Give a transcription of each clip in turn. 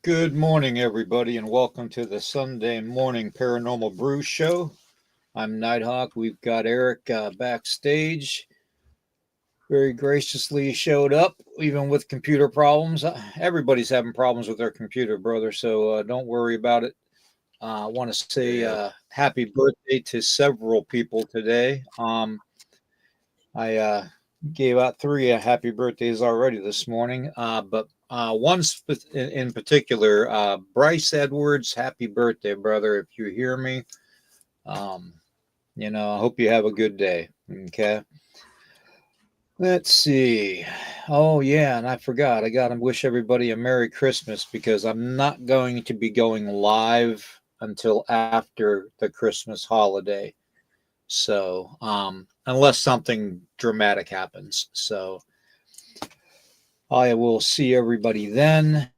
Good morning, everybody, and welcome to the Sunday Morning Paranormal Brew Show. I'm Nighthawk. We've got Eric backstage. Very graciously showed up, even with computer problems. Everybody's having problems with their computer, brother, so don't worry about it. I want to say happy birthday to several people today. I gave out three happy birthdays already this morning, but one in particular, Bryce Edwards, happy birthday, brother. If you hear me, I hope you have a good day. Okay. Let's see. Oh, yeah, and I forgot. I got to wish everybody a Merry Christmas because I'm not going to be going live until after the Christmas holiday. So, unless something dramatic happens. So, I will see everybody then.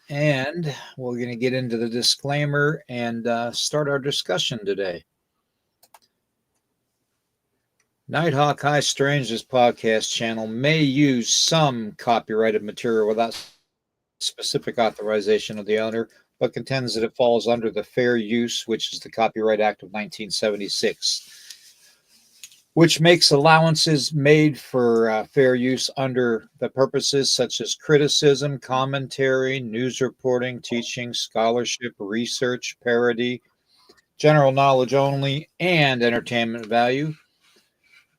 And we're going to get into the disclaimer and start our discussion today. Nighthawk High Strangeness podcast channel may use some copyrighted material without specific authorization of the owner, but contends that it falls under the Fair Use, which is the Copyright Act of 1976. Which makes allowances made for fair use under the purposes such as criticism, commentary, news reporting, teaching, scholarship, research, parody, general knowledge only, and entertainment value,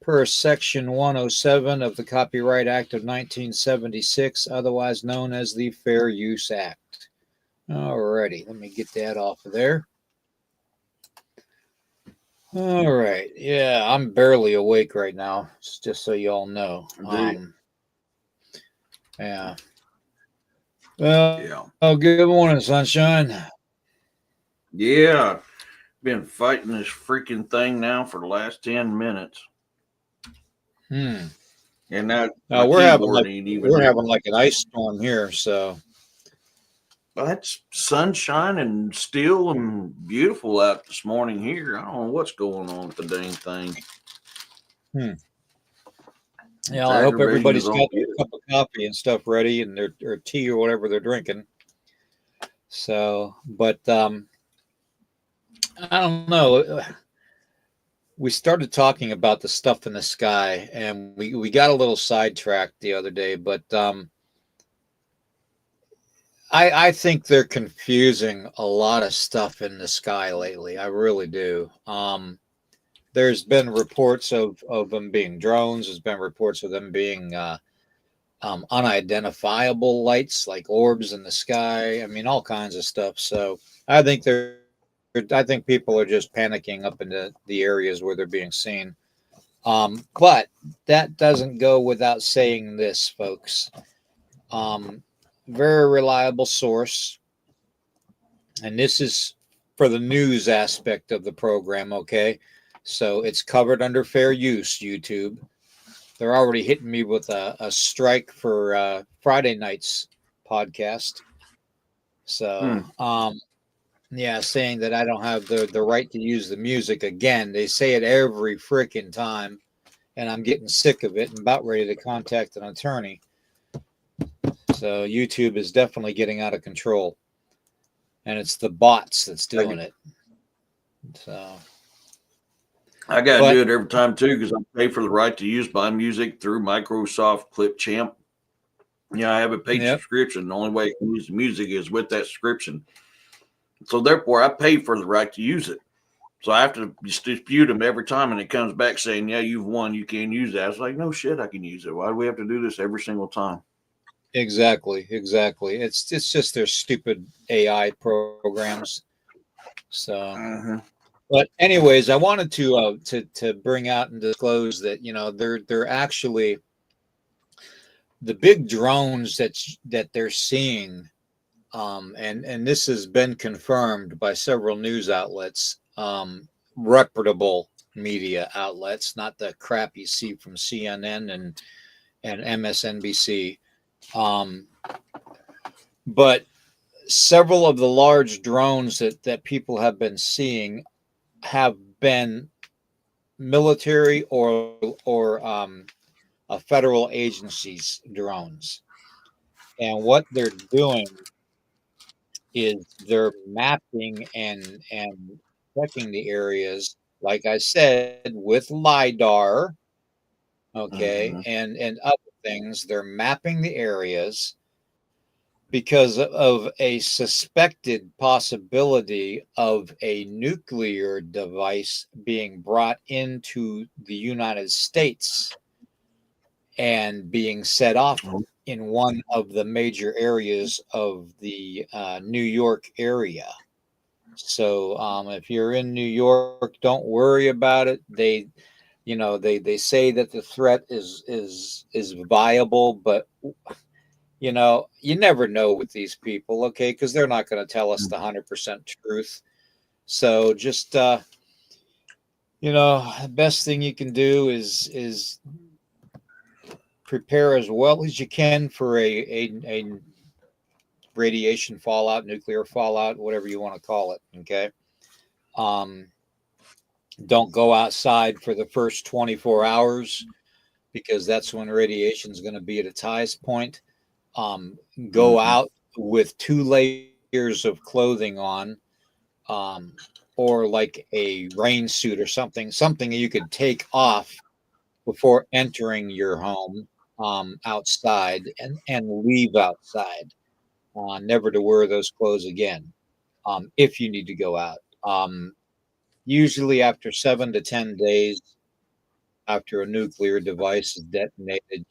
per Section 107 of the Copyright Act of 1976, otherwise known as the Fair Use Act. Alrighty, let me get that off of there. All right. Yeah, I'm barely awake right now, just so you all know. Yeah. Well, oh, good morning, sunshine. Yeah. Been fighting this freaking thing now for the last 10 minutes. And now we're having like an ice storm here, so. Well, it's sunshine and still and beautiful out this morning here. I don't know what's going on with the dang thing. Yeah, I hope everybody's got their cup of coffee and stuff ready and their tea or whatever they're drinking. So, but I don't know. We started talking about the stuff in the sky, and we got a little sidetracked the other day, but I think they're confusing a lot of stuff in the sky lately. I really do. There's been reports of them being drones. There's been reports of them being unidentifiable lights, like orbs in the sky. I mean, all kinds of stuff. So I think people are just panicking up into the areas where they're being seen. But that doesn't go without saying this, folks. Very reliable source, and this is for the news aspect of the program. Okay, so it's covered under fair use. YouTube, they're already hitting me with a strike for Friday night's podcast. So yeah, saying that I don't have the right to use the music again. They say it every freaking time, and I'm getting sick of it and about ready to contact an attorney. So YouTube is definitely getting out of control, and it's the bots that's doing it. So I got to do it every time too because I pay for the right to use my music through Microsoft Clipchamp. Yeah, I have a paid subscription. The only way I can use the music is with that subscription. So therefore, I pay for the right to use it. So I have to dispute them every time, and it comes back saying, "Yeah, you've won. You can't use that." I was like, "No shit, I can use it. Why do we have to do this every single time?" Exactly. It's just their stupid AI programs. So, but anyways, I wanted to bring out and disclose that they're actually the big drones that they're seeing, and this has been confirmed by several news outlets, reputable media outlets, not the crap you see from CNN and MSNBC. But several of the large drones that people have been seeing have been military or a federal agency's drones. And what they're doing is they're mapping and checking the areas, like I said, with LiDAR, okay, Mm-hmm. and other things. They're mapping the areas because of a suspected possibility of a nuclear device being brought into the United States and being set off in one of the major areas of the New York area. So if you're in New York, don't worry about it. They say that the threat is viable, but you never know with these people, okay? Because they're not going to tell us the 100% truth. So just the best thing you can do is prepare as well as you can for a radiation fallout, nuclear fallout, whatever you want to call it. Okay. Um, don't go outside for the first 24 hours because that's when radiation is going to be at its highest point. Go Mm-hmm. out with 2 layers of clothing on, um, or like a rain suit or something you could take off before entering your home, outside and leave outside. Never to wear those clothes again, if you need to go out. Usually, after 7 to 10 days after a nuclear device is detonated,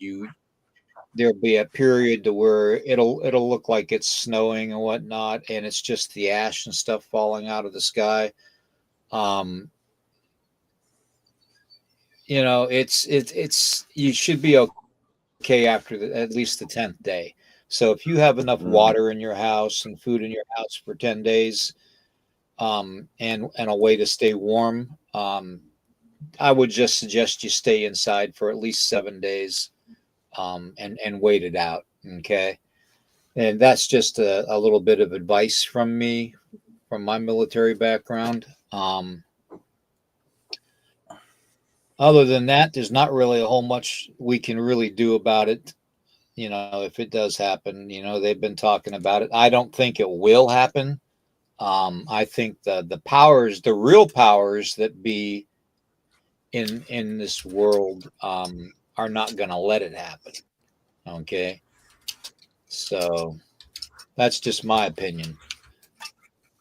there'll be a period to where it'll look like it's snowing and whatnot, and it's just the ash and stuff falling out of the sky. Um, it's you should be okay after at least the 10th day. So if you have enough Mm-hmm. water in your house and food in your house for 10 days, and a way to stay warm, I would just suggest you stay inside for at least 7 days, and wait it out. Okay. And that's just a little bit of advice from me, from my military background. Other than that, there's not really a whole much we can really do about it. If it does happen, they've been talking about it. I don't think it will happen. I think the real powers that be in this world, are not going to let it happen. Okay, so that's just my opinion.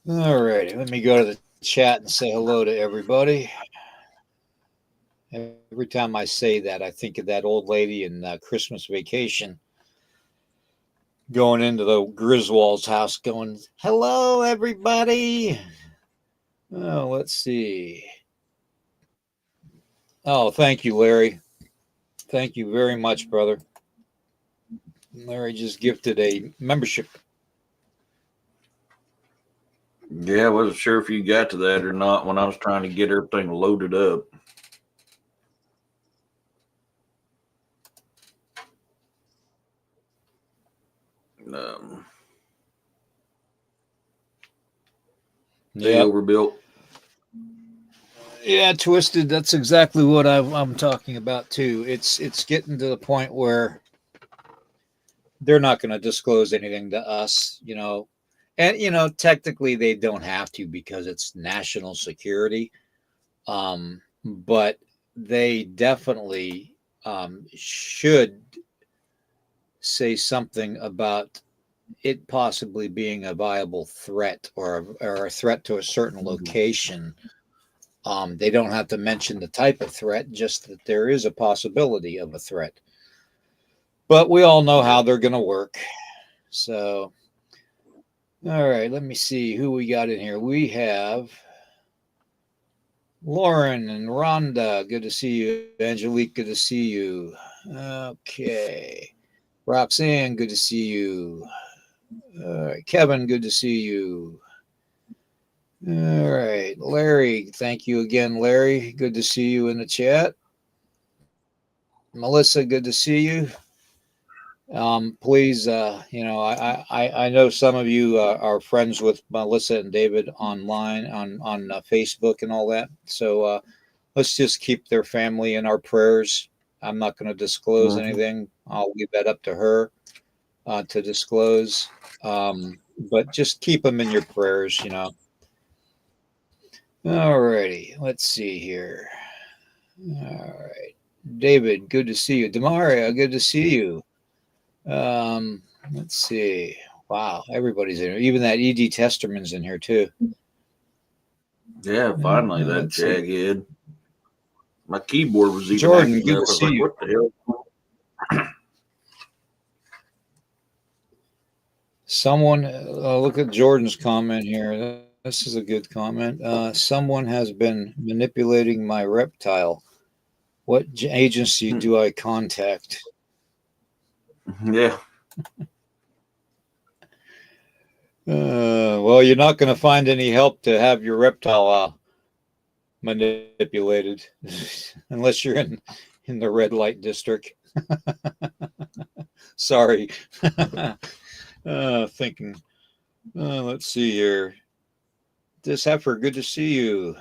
All righty, let me go to the chat and say hello to everybody. Every time I say that, I think of that old lady in Christmas Vacation going into the Griswold's house, going, "Hello, everybody." Oh, let's see. Oh, thank you, Larry. Thank you very much, brother. Larry just gifted a membership. Yeah, I wasn't sure if you got to that or not when I was trying to get everything loaded up. Um, Hey, Yep. overbuilt. Yeah, twisted. That's exactly what I'm talking about too. It's getting to the point where they're not going to disclose anything to us, and technically they don't have to because it's national security. But they definitely should say something about it possibly being a viable threat, or a threat to a certain location. They don't have to mention the type of threat, just that there is a possibility of a threat. But we all know how Yeah. they're going to work. So, all right, let me see who we got in here. We have Lauren and Rhonda. Good to see you. Angelique, good to see you. Okay. Roxanne, good to see you. All right. Kevin, good to see you. All right. Larry, thank you again, Larry. Good to see you in the chat. Melissa, good to see you. Please, I know some of you are friends with Melissa and David online on Facebook and all that. So let's just keep their family in our prayers. I'm not going to disclose Mm-hmm. anything. I'll leave that up to her to disclose. but just keep them in your prayers, you know. All righty, let's see here. All right, David, good to see you. Demaria, good to see you. Let's see. Wow, everybody's in here. Even that E.D. Testerman's in here too. Yeah, finally, that jaghead. My keyboard was even Jordan, acting good up. to I was see like, you. what the hell? Someone, look at Jordan's comment here. This is a good comment. Someone has been manipulating my reptile. What agency do I contact? Yeah. Well, you're not going to find any help to have your reptile manipulated unless you're in the red light district. Sorry. Thinking. Let's see here. This heifer, good to see you.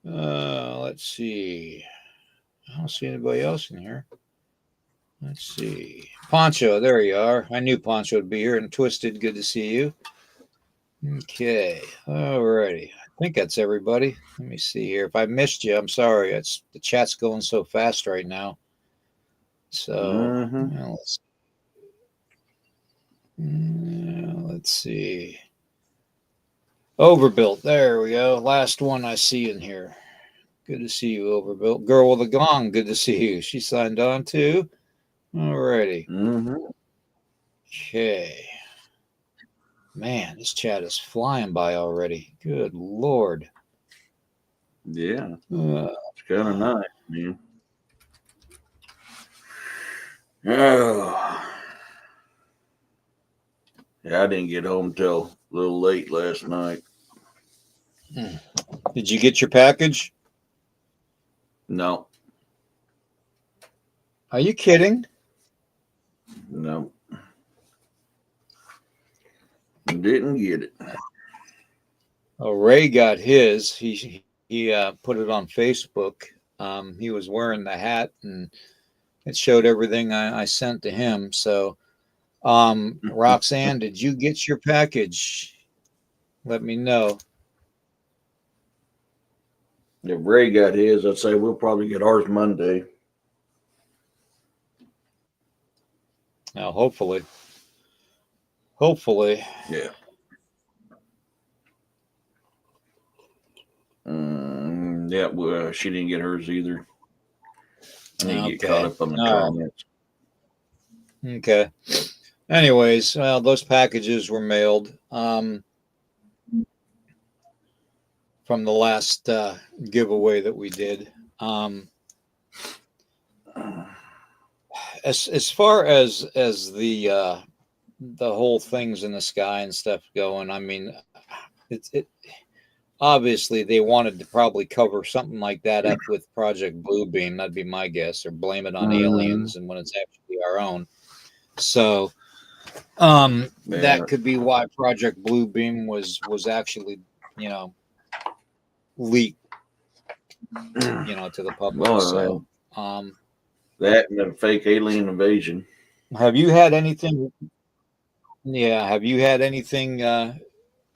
Let's see. I don't see anybody else in here. Let's see. Poncho, there you are. I knew Poncho would be here. And Twisted, good to see you. Okay. Alrighty. I think that's everybody. Let me see here. If I missed you, I'm sorry. It's the chat's going so fast right now. So let's see. Overbuilt. There we go. Last one I see in here. Good to see you, Overbuilt. Girl with a gong. Good to see you. She signed on too. Alrighty. Okay. Man, this chat is flying by already. Good Lord. Yeah. It's kind of nice, man. Oh. Yeah, I didn't get home till a little late last night. Did you get your package? No. Are you kidding? No. Didn't get it. Oh, Ray got his. He put it on Facebook. He was wearing the hat, and it showed everything I sent to him. So, Roxanne, did you get your package? Let me know. If Ray got his, I'd say we'll probably get ours Monday. Now, hopefully. Hopefully. Yeah. Yeah, well, she didn't get hers either. I need to get caught up on the comments. Okay. Anyways, well, those packages were mailed from the last giveaway that we did. As far as the whole things in the sky and stuff going, I mean, it obviously they wanted to probably cover something like that up with Project Bluebeam. That'd be my guess, or blame it on aliens, and when it's actually our own. So that could be why Project Bluebeam was actually, leaked, to the public. So that and a fake alien invasion. Have you had anything? Yeah, have you had anything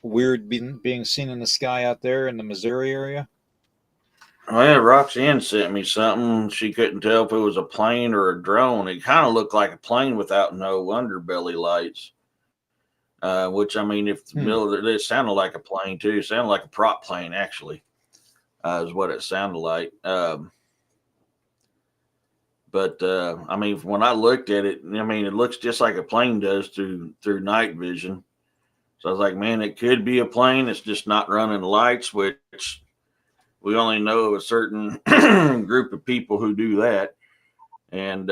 weird being seen in the sky out there in the Missouri area? Well, Roxanne sent me something. She couldn't tell if it was a plane or a drone. It kind of looked like a plane without no underbelly lights. Which, I mean, if the military, it sounded like a plane too. It sounded like a prop plane, actually, is what it sounded like. But I mean, when I looked at it, I mean, it looks just like a plane does through night vision. So I was like, man, it could be a plane. It's just not running lights, which we only know of a certain group of people who do that. And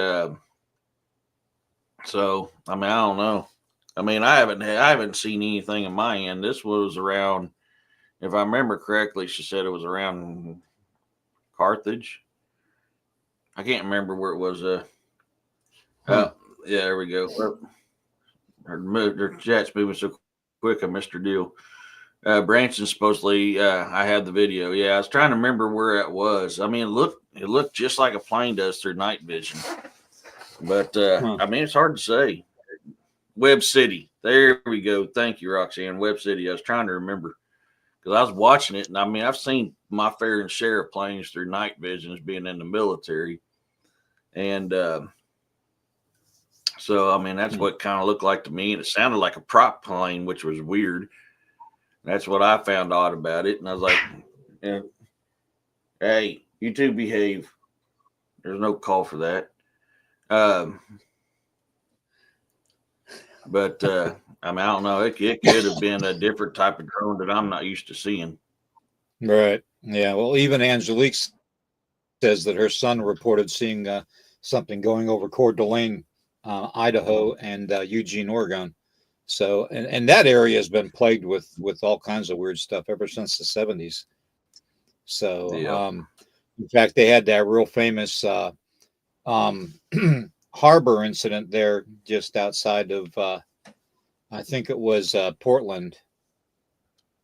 so, I mean, I don't know. I mean, I haven't seen anything in my end. This was around, if I remember correctly, she said it was around Carthage. I can't remember where it was. Yeah, there we go. Her chat's moving so quick, I missed her deal. Branson supposedly, I had the video. Yeah, I was trying to remember where it was. I mean, it looked just like a plane does through night vision. But I mean, it's hard to say. Webb City. There we go. Thank you, Roxanne. Webb City. I was trying to remember because I was watching it, and I mean, I've seen my fair and share of planes through night visions being in the military. And so, I mean, that's what it kind of looked like to me. And it sounded like a prop plane, which was weird. That's what I found odd about it. And I was like, yeah, hey, you two behave. There's no call for that. But I mean, I don't know. It could have been a different type of drone that I'm not used to seeing. Right. Yeah. Well, even Angelique says that her son reported seeing something going over Coeur d'Alene, Idaho, and Eugene, Oregon. So, and that area has been plagued with all kinds of weird stuff ever since the 70s. So, Yeah. in fact, they had that real famous harbor incident there just outside of, I think it was Portland,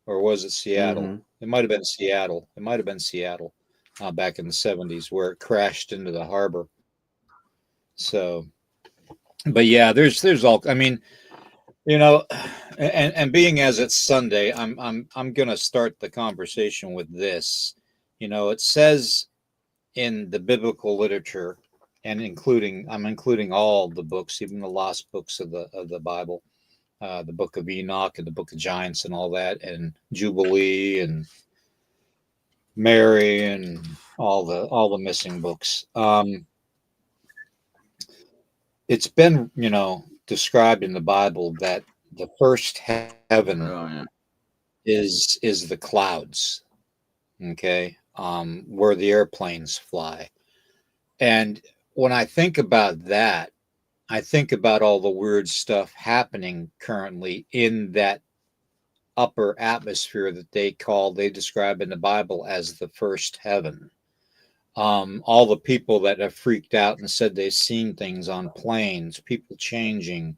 or was it Seattle? Mm-hmm. It might have been Seattle. It might have been Seattle back in the 70s where it crashed into the harbor. So, but yeah, there's all, I mean, you know, and being as it's Sunday, I'm gonna start the conversation with this. You know, it says in the biblical literature, and I'm including all the books, even the lost books of the Bible, the Book of Enoch and the Book of Giants and all that, and Jubilee and Mary and all the missing books. It's been, you know, described in the Bible that the first heaven is the clouds, okay, where the airplanes fly. And when I think about that, I think about all the weird stuff happening currently in that upper atmosphere that they describe in the Bible as the first heaven. All the people that have freaked out and said they've seen things on planes, people changing,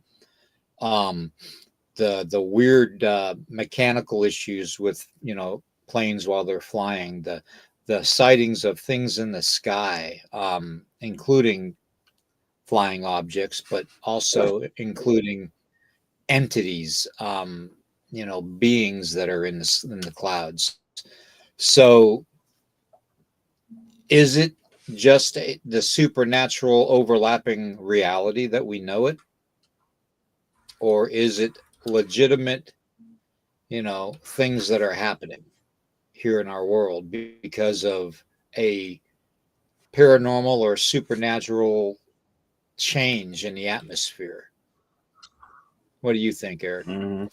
the weird mechanical issues with, you know, planes while they're flying, the sightings of things in the sky, including flying objects, but also including entities, you know, beings that are in the clouds. So, is it just the supernatural overlapping reality that we know it, or is it legitimate, you know, things that are happening here in our world because of a paranormal or supernatural change in the atmosphere? What do you think, Eric? Mm-hmm.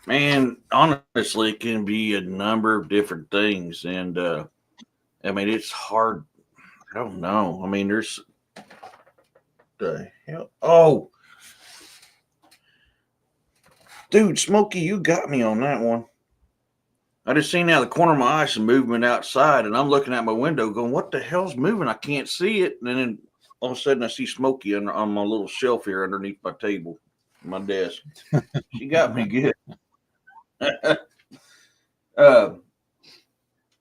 Man, honestly, it can be a number of different things. And I mean, it's hard. I don't know. I mean, there's the hell. Oh, dude, Smokey, you got me on that one. I just seen out of the corner of my eye some movement outside, and I'm looking out my window going, what the hell's moving? I can't see it. And then all of a sudden I see Smokey on my little shelf here underneath my table, my desk. She got me good. But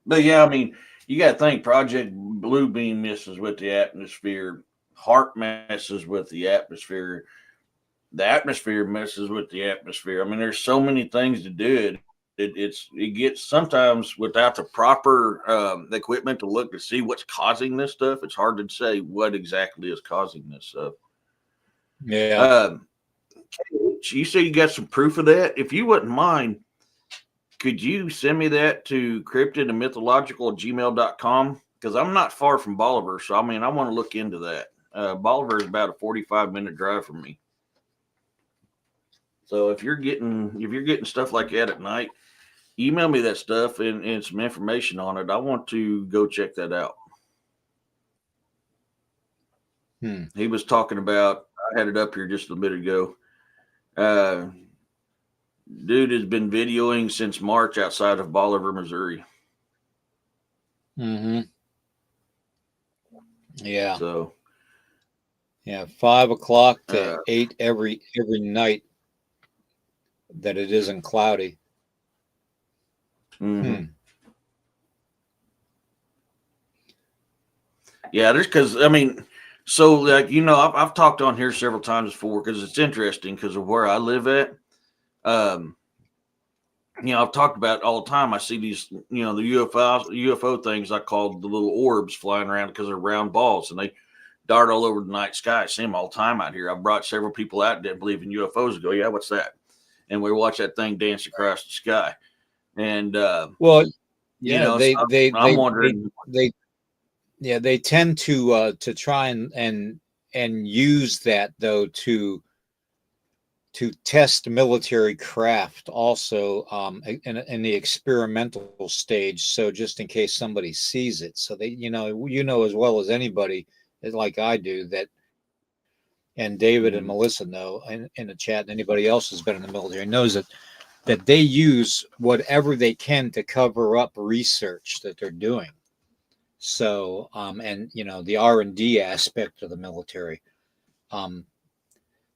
yeah, I mean, you got to think Project Bluebeam messes with the atmosphere. Heart messes with the atmosphere. The atmosphere messes with the atmosphere. I mean, there's so many things to do it. It gets sometimes without the proper equipment to look to see what's causing this stuff. It's hard to say what exactly is causing this stuff. Yeah. You say you got some proof of that? If you wouldn't mind, could you send me that to cryptid and mythological gmail.com? Because I'm not far from Bolivar. So, I mean, I want to look into that. Bolivar is about a 45-minute drive from me. So if you're getting stuff like that at night, email me that stuff and some information on it. I want to go check that out. He was talking about, I had it up here just a bit ago. Dude has been videoing since March outside of Bolivar, Missouri. Mm-hmm. Yeah. So, yeah, 5 o'clock to 8 every night that it isn't cloudy. mm-hmm. Yeah, there's because I mean, So, like, I've talked on here several times before because it's interesting because of where I live at. Um, I've talked about it all the time. I see these, the UFO things I call the little orbs flying around because they're round balls and they dart all over the night sky. I see them all the time out here. I've brought several people out that didn't believe in UFOs and go, yeah, what's that? And we watch that thing dance across the sky. And, Well, yeah, so I'm wondering. they tend to try and use that though to test military craft also in the experimental stage. So just in case somebody sees it, so they as well as anybody, like I do, that, and David and Melissa know in the chat, and anybody else who's been in the military knows that they use whatever they can to cover up research that they're doing. So and the R&D aspect of the military.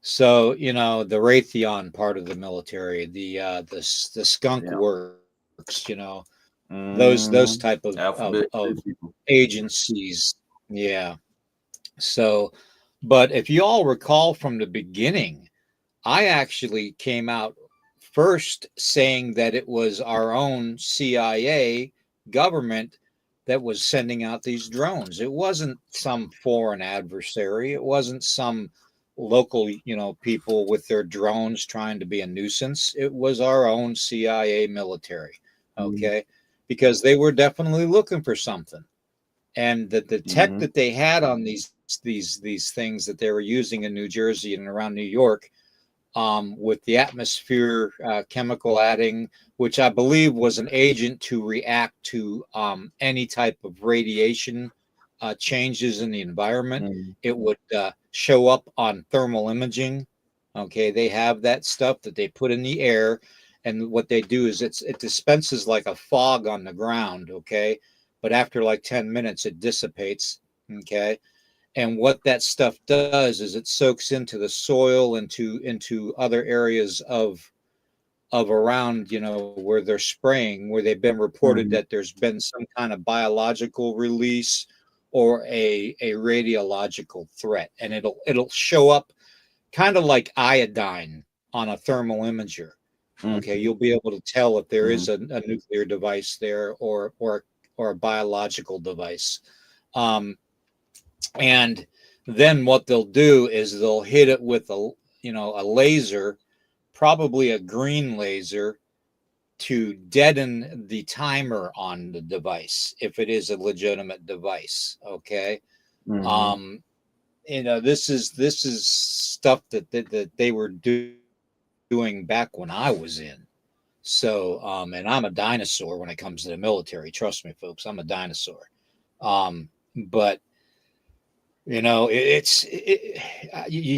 So the Raytheon part of the military, the skunk works, those type of agencies. Yeah. So, but if you all recall from the beginning, I actually came out first saying that it was our own CIA government that was sending out these drones. It wasn't some foreign adversary. It wasn't some local, people with their drones trying to be a nuisance. It was our own CIA military. Okay. Because they were definitely looking for something. And the tech that they had on these things that they were using in New Jersey and around New York, with the atmosphere chemical adding, which I believe was an agent to react to any type of radiation changes in the environment. It would show up on thermal imaging. Okay, they have that stuff that they put in the air, and what they do is it dispenses like a fog on the ground. Okay, but after like 10 minutes, it dissipates. Okay, and what that stuff does is it soaks into the soil, into other areas of around, where they're spraying, where they've been reported that there's been some kind of biological release or a radiological threat, and it'll show up kind of like iodine on a thermal imager. Okay, you'll be able to tell if there is a nuclear device there or a biological device. And then what they'll do is they'll hit it with a laser, probably a green laser, to deaden the timer on the device if it is a legitimate device. Okay. This is stuff that they were doing back when I was in. So and I'm a dinosaur when it comes to the military. Trust me, folks, I'm a dinosaur. But you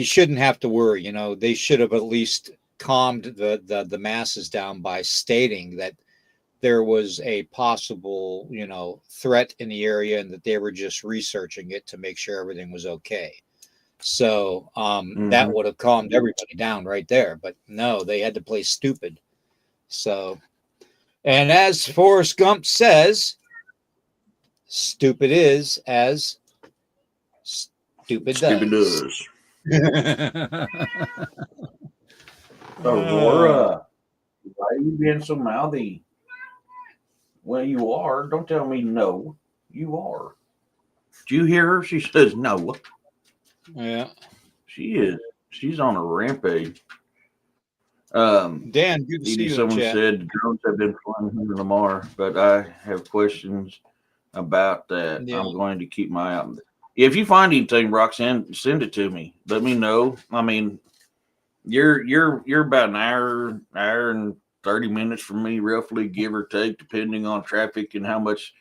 shouldn't have to worry. They should have at least calmed the masses down by stating that there was a possible, threat in the area and that they were just researching it to make sure everything was okay. So that would have calmed everybody down right there. But no, they had to play stupid. So, and as Forrest Gump says, stupid is as stupid does. Aurora, why are you being so mouthy? Well, you are. Don't tell me no. You are. Did you hear her? She says no. Yeah. She is. She's on a rampage. Dan, good to see you. Someone said drones have been flying here tomorrow, but I have questions about that. Yeah. I'm going to keep my eye out. If you find anything, Roxanne, send it to me. Let me know. I mean, you're about an hour and 30 minutes from me, roughly, give or take, depending on traffic and how much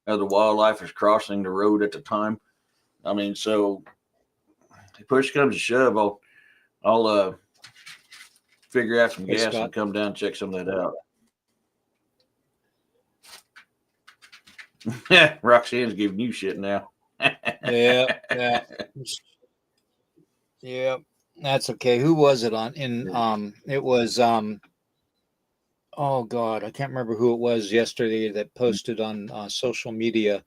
of the wildlife is crossing the road at the time. I mean, so if push comes to shove, I'll figure out some gas Scott, and come down and check some of that out. Roxanne's giving you shit now. Yeah. That's okay. Who was it on? It was oh God, I can't remember who it was yesterday that posted on social media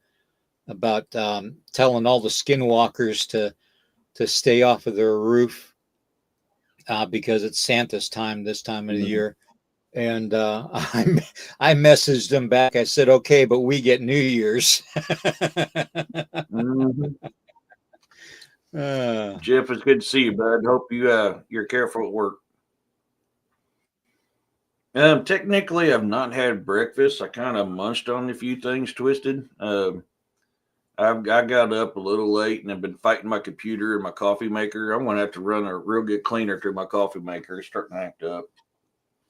about telling all the skinwalkers to stay off of their roof because it's Santa's time this time of the year. And I messaged him back. I said, okay, but we get New Year's. Jeff, it's good to see you, bud. Hope you're careful at work. Technically, I've not had breakfast. I kind of munched on a few things, Twisted. I got up a little late and I've been fighting my computer and my coffee maker. I'm going to have to run a real good cleaner through my coffee maker. It's starting to act up.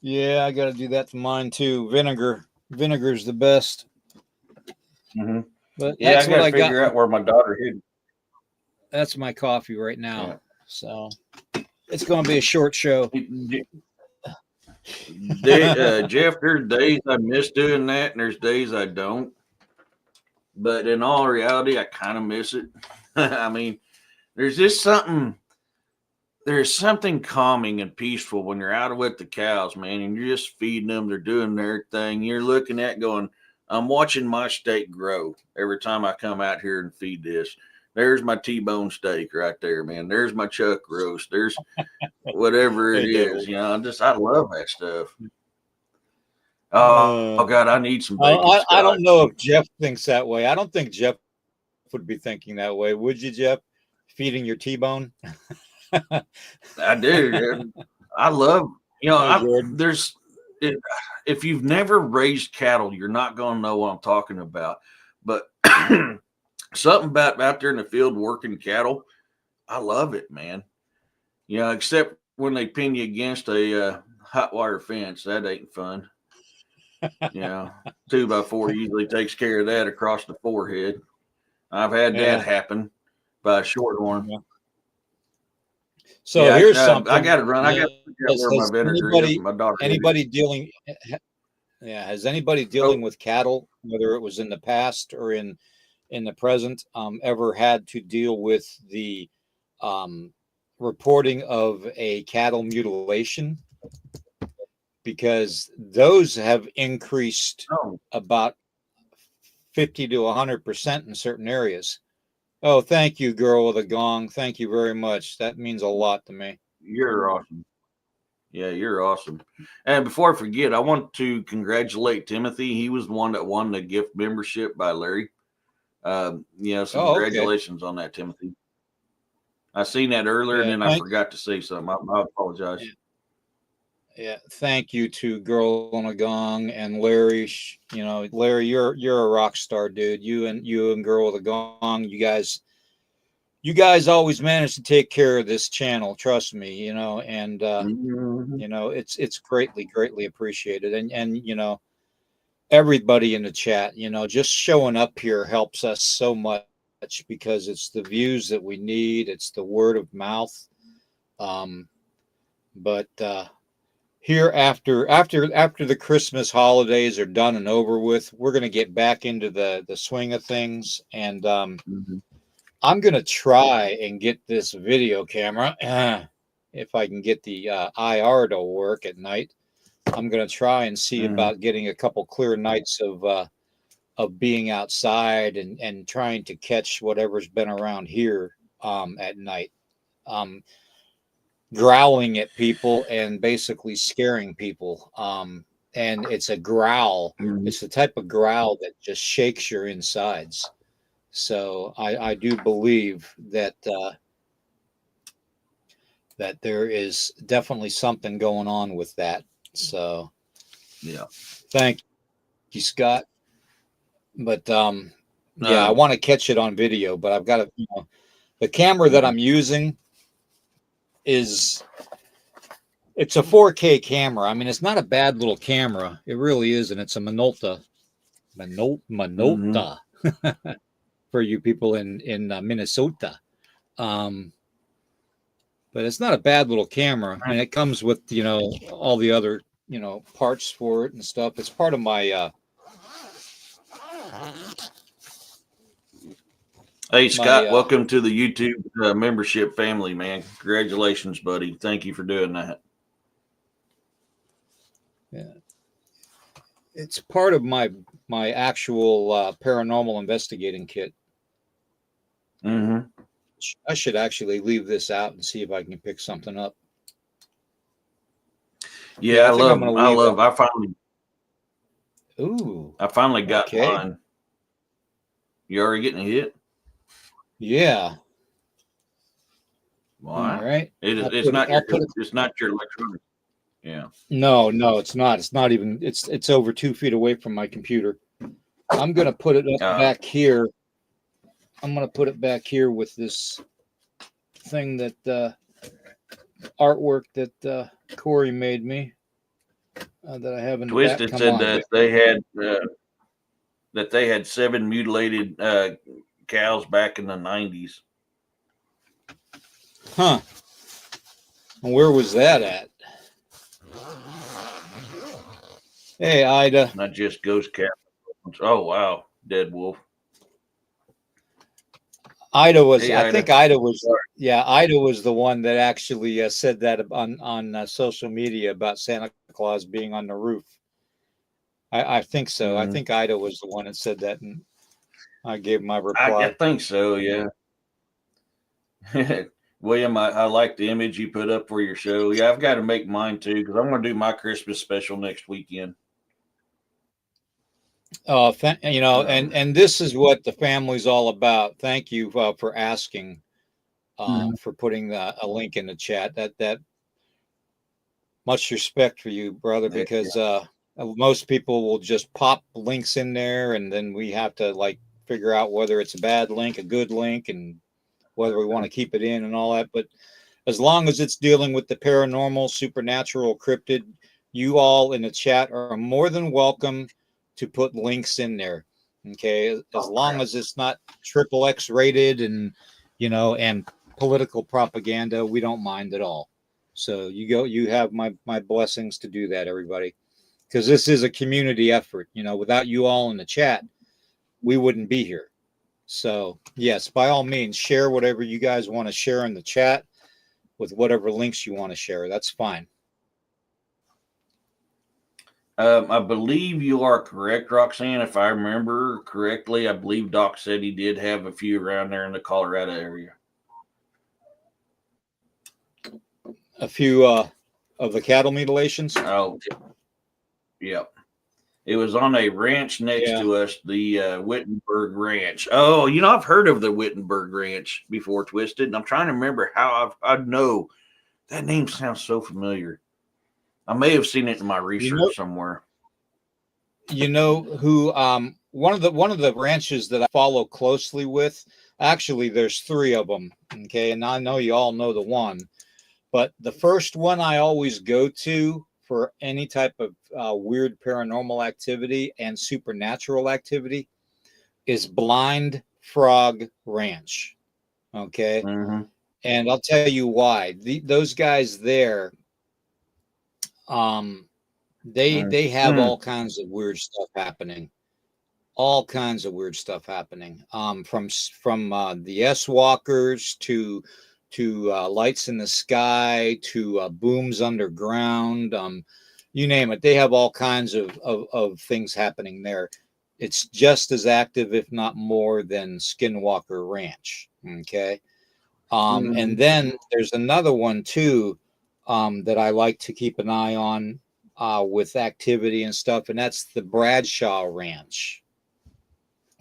Yeah, I got to do that to mine too. Vinegar's the best. Mm-hmm. But yeah, I got to figure out where my daughter hid. That's my coffee right now. Yeah. So it's going to be a short show. Jeff, there's days I miss doing that and there's days I don't. But in all reality, I kind of miss it. I mean, there's something calming and peaceful when you're out with the cows, man, and you're just feeding them. They're doing their thing. You're looking at going, I'm watching my steak grow every time I come out here and feed this. There's my T-bone steak right there, man. There's my chuck roast. There's whatever it is. You know, I love that stuff. Oh God, I need some bacon. I don't know if Jeff thinks that way. I don't think Jeff would be thinking that way. Would you, Jeff? Feeding your T-bone? I do. I love, if you've never raised cattle, you're not going to know what I'm talking about. But something about out there in the field working cattle, I love it, man. Except when they pin you against a hot wire fence, that ain't fun. 2x4 usually takes care of that across the forehead. I've had that happen by a shorthorn. Yeah. So here's something. I got to run. I got to figure out where my vinegar is. My daughter. Anybody dealing? Yeah, has anybody dealing with cattle, whether it was in the past or in the present, ever had to deal with the reporting of a cattle mutilation? Because those have increased about 50 to 100% in certain areas. Oh, thank you, girl with a gong. Thank you very much. That means a lot to me. You're awesome. Yeah, you're awesome. And before I forget, I want to congratulate Timothy. He was the one that won the gift membership by Larry. Congratulations on that, Timothy. I seen that earlier and then I forgot to say something. I apologize. Yeah, thank you to Girl on a Gong and Larry. Larry, you're a rock star, dude. You and Girl with a Gong, you guys always manage to take care of this channel. Trust me, and it's greatly appreciated. And everybody in the chat, just showing up here helps us so much because it's the views that we need. It's the word of mouth. But here after the Christmas holidays are done and over with, we're going to get back into the swing of things. And I'm going to try and get this video camera. If I can get the IR to work at night, I'm going to try and see about getting a couple clear nights of being outside and trying to catch whatever's been around here at night. Growling at people and basically scaring people. And it's a growl. It's the type of growl that just shakes your insides. So I do believe that that there is definitely something going on with that. So yeah, thank you, Scott. But I want to catch it on video, but I've got to, the camera that I'm using it's a 4K camera. I mean, it's not a bad little camera. It really is, and it's a Minolta for you people in Minnesota. But it's not a bad little camera, and it comes with all the other parts for it and stuff. It's part of my Hey, Scott, welcome to the YouTube membership family, man. Congratulations, buddy. Thank you for doing that. Yeah. It's part of my actual paranormal investigating kit. Mm-hmm. I should actually leave this out and see if I can pick something up. Yeah, I think I'm going to leave it. I finally got okay. mine. You already getting a hit? Yeah. Why? All right. It's not your electronic. Yeah. No, it's not. It's not even. It's over 2 feet away from my computer. I'm going to put it up back here. I'm going to put it back here with this thing that artwork that Corey made me that I have in Twisted the back. said that they had 7 mutilated cows back in the 90s. Huh. And where was that at? Hey, Ida. Not just ghost cows. Oh, wow. Dead wolf. Ida was, hey, I think Ida was, yeah, Ida was the one that actually said that on social media about Santa Claus being on the roof. I think so. I think Ida was the one that said that, and I gave my reply. I think so, yeah. William, I like the image you put up for your show. Yeah, I've got to make mine too because I'm going to do my Christmas special next weekend. Oh, and this is what the family's all about. Thank you for asking, for putting a link in the chat. That much respect for you, brother, because most people will just pop links in there, and then we have to like figure out whether it's a bad link, a good link, and whether we want to keep it in and all that. But as long as it's dealing with the paranormal, supernatural, cryptid, you all in the chat are more than welcome to put links in there. Okay. As long as it's not XXX rated and, and political propaganda, we don't mind at all. So you have my blessings to do that, everybody, because this is a community effort. Without you all in the chat, we wouldn't be here. So yes, by all means, share whatever you guys want to share in the chat with whatever links you want to share. That's fine. I believe you are correct, Roxanne. If I remember correctly, I believe Doc said he did have a few around there in the Colorado area. A few of the cattle mutilations? Oh, yep. It was on a ranch next to us, the Wittenberg Ranch. Oh, I've heard of the Wittenberg Ranch before, Twisted, and I'm trying to remember how I know. That name sounds so familiar. I may have seen it in my research somewhere. Who one of the ranches that I follow closely with, actually there's 3 of them, okay, and I know you all know the one, but the first one I always go to for any type of weird paranormal activity and supernatural activity is Blind Frog Ranch. Okay. Mm-hmm. And I'll tell you why. Those guys there, they have all kinds of weird stuff happening. All kinds of weird stuff happening. From the S-walkers to lights in the sky to booms underground. You name it. They have all kinds of things happening there. It's just as active, if not more, than Skinwalker Ranch. Okay. And then there's another one too that I like to keep an eye on with activity and stuff, and that's the Bradshaw Ranch.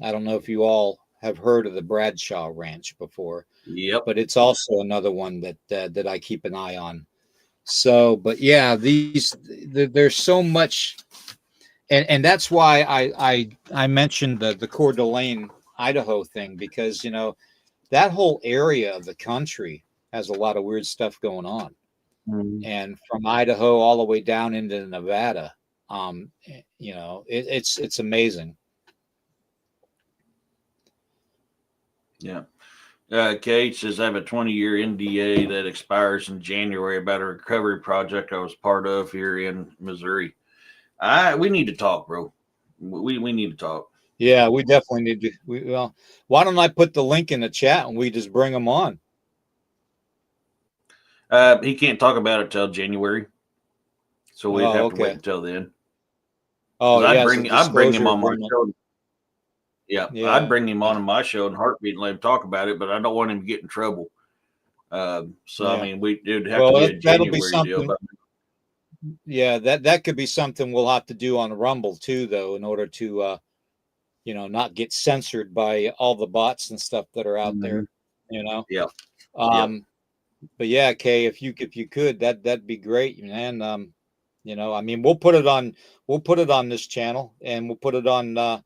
I don't know if you all have heard of the Bradshaw Ranch before. Yep. But it's also another one that I keep an eye on. So, but yeah, there's so much, and that's why I mentioned the Coeur d'Alene, Idaho thing, because that whole area of the country has a lot of weird stuff going on, and from Idaho all the way down into Nevada, it's amazing. Yeah. Kate says, I have a 20-year NDA that expires in January about a recovery project I was part of here in Missouri. We need to talk, bro. We need to talk. Yeah, we definitely need to. Well, why don't I put the link in the chat and we just bring them on? He can't talk about it till January, so we'd have to wait until then. Oh, yeah, I'd bring him on my show. Yeah, I'd Yeah. bring him on my show in heartbeat and let him talk about it, but I don't want him to get in trouble. So I Yeah. mean, it'd have to Well, be a that'll be January deal. something. Yeah, that could be something we'll have to do on Rumble too, though, in order to not get censored by all the bots and stuff that are out Mhm. there. You know. Yeah, yeah. But yeah, Kay, if you could, that'd be great, man. I mean, we'll put it on this channel, and we'll put it on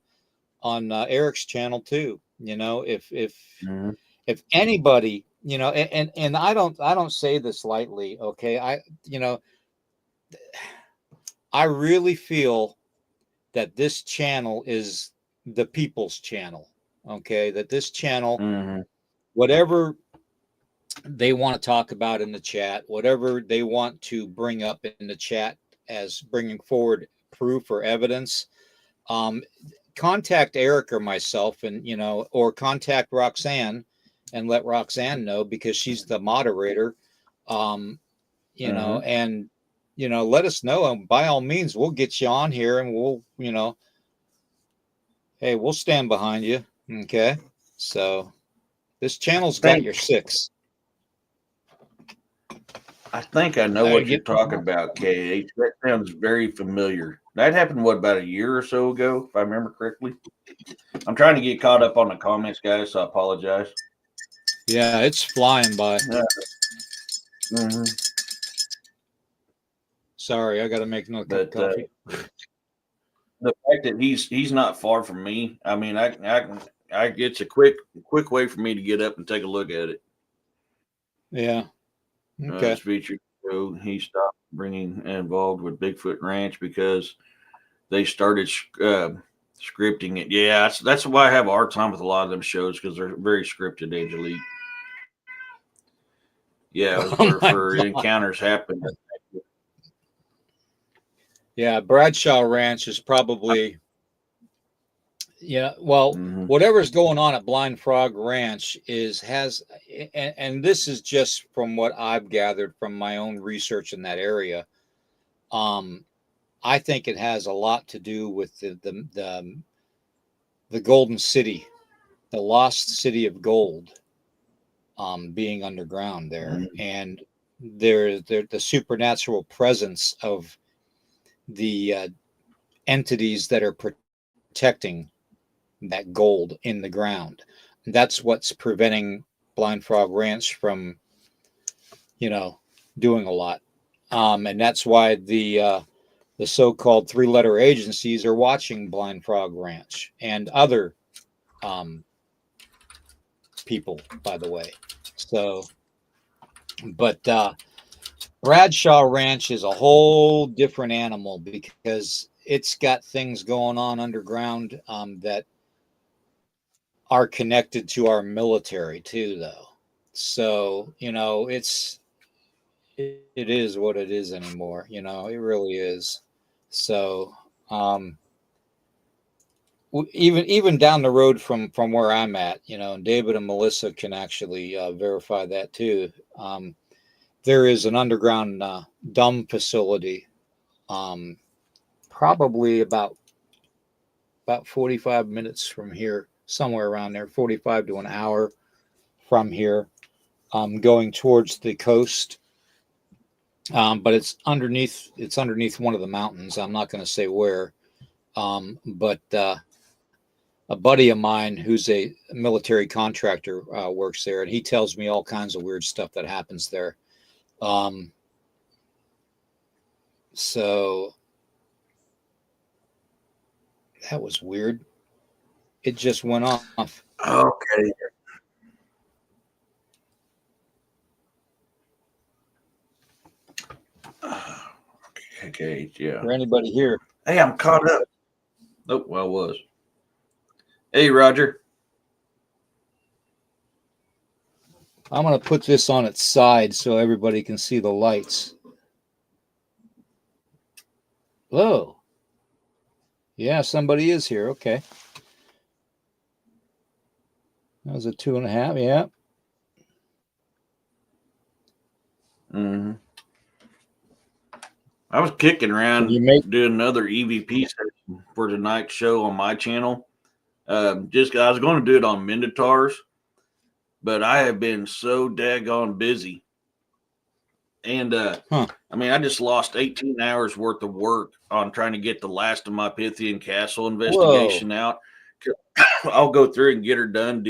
Eric's channel too. Mhm. If anybody, and I don't say this lightly, okay? I really feel that this channel is the people's channel, okay? That this channel, Mhm. whatever they want to talk about in the chat, whatever they want to bring up in the chat as bringing forward proof or evidence, um, contact Eric or myself, and or contact Roxanne and let Roxanne know, because she's the moderator. Um, Mhm. and let us know, and by all means we'll get you on here, and hey, we'll stand behind you. Okay. So this channel's got Think your six. I think I know I what you're get talking about, KH. That sounds very familiar. That happened about a year or so ago, if I remember correctly. I'm trying to get caught up on the comments, guys, so I apologize. Yeah, it's flying by. Mhm. Sorry, I got to make another cup of But coffee. the fact that he's not far from me, I mean, I it's a quick way for me to get up and take a look at it. Yeah. Okay. It's featured. So he stopped bringing involved with Bigfoot Ranch because they started scripting it. Yeah, that's why I have a hard time with a lot of them shows, because they're very scripted, Angelique. Yeah, it was Oh my for God. encounters happen. Yeah, Bradshaw Ranch is probably, well, Mm-hmm. whatever's going on at Blind Frog Ranch and this is just from what I've gathered from my own research in that area. I think it has a lot to do with the Golden City, the lost city of gold, being underground there, Mm-hmm. and the supernatural presence of the entities that are protecting that gold in the ground. That's what's preventing Blind Frog Ranch from, doing a lot. And that's why the so-called three-letter agencies are watching Blind Frog Ranch and other um, people, by the way. So, but Bradshaw Ranch is a whole different animal, because it's got things going on underground that are connected to our military too, though. So it is what it is anymore. It really is. So um, even down the road from where I'm at, and David and Melissa can actually verify that too. There is an underground dumb facility, um, probably about 45 minutes from here, somewhere around there, 45 to an hour from here, going towards the coast. But it's underneath one of the mountains. I'm not going to say where, but a buddy of mine who's a military contractor works there, and he tells me all kinds of weird stuff that happens there. Um, so that was weird. It just went off. Okay. Okay. Yeah. For anybody here, Hey, I'm caught up. Nope. Well, I was. Hey, Roger. I'm going to put this on its side so everybody can see the lights. Oh, yeah, somebody is here. Okay. That was a 2.5. Yeah. Mm-hmm. I was kicking Can you around make? doing another EVP session for tonight's show on my channel, Just I was going to do it on Minotaurs, but I have been so daggone busy. And I mean, I just lost 18 hours worth of work on trying to get the last of my Pythian Castle investigation out. I'll go through and get her done,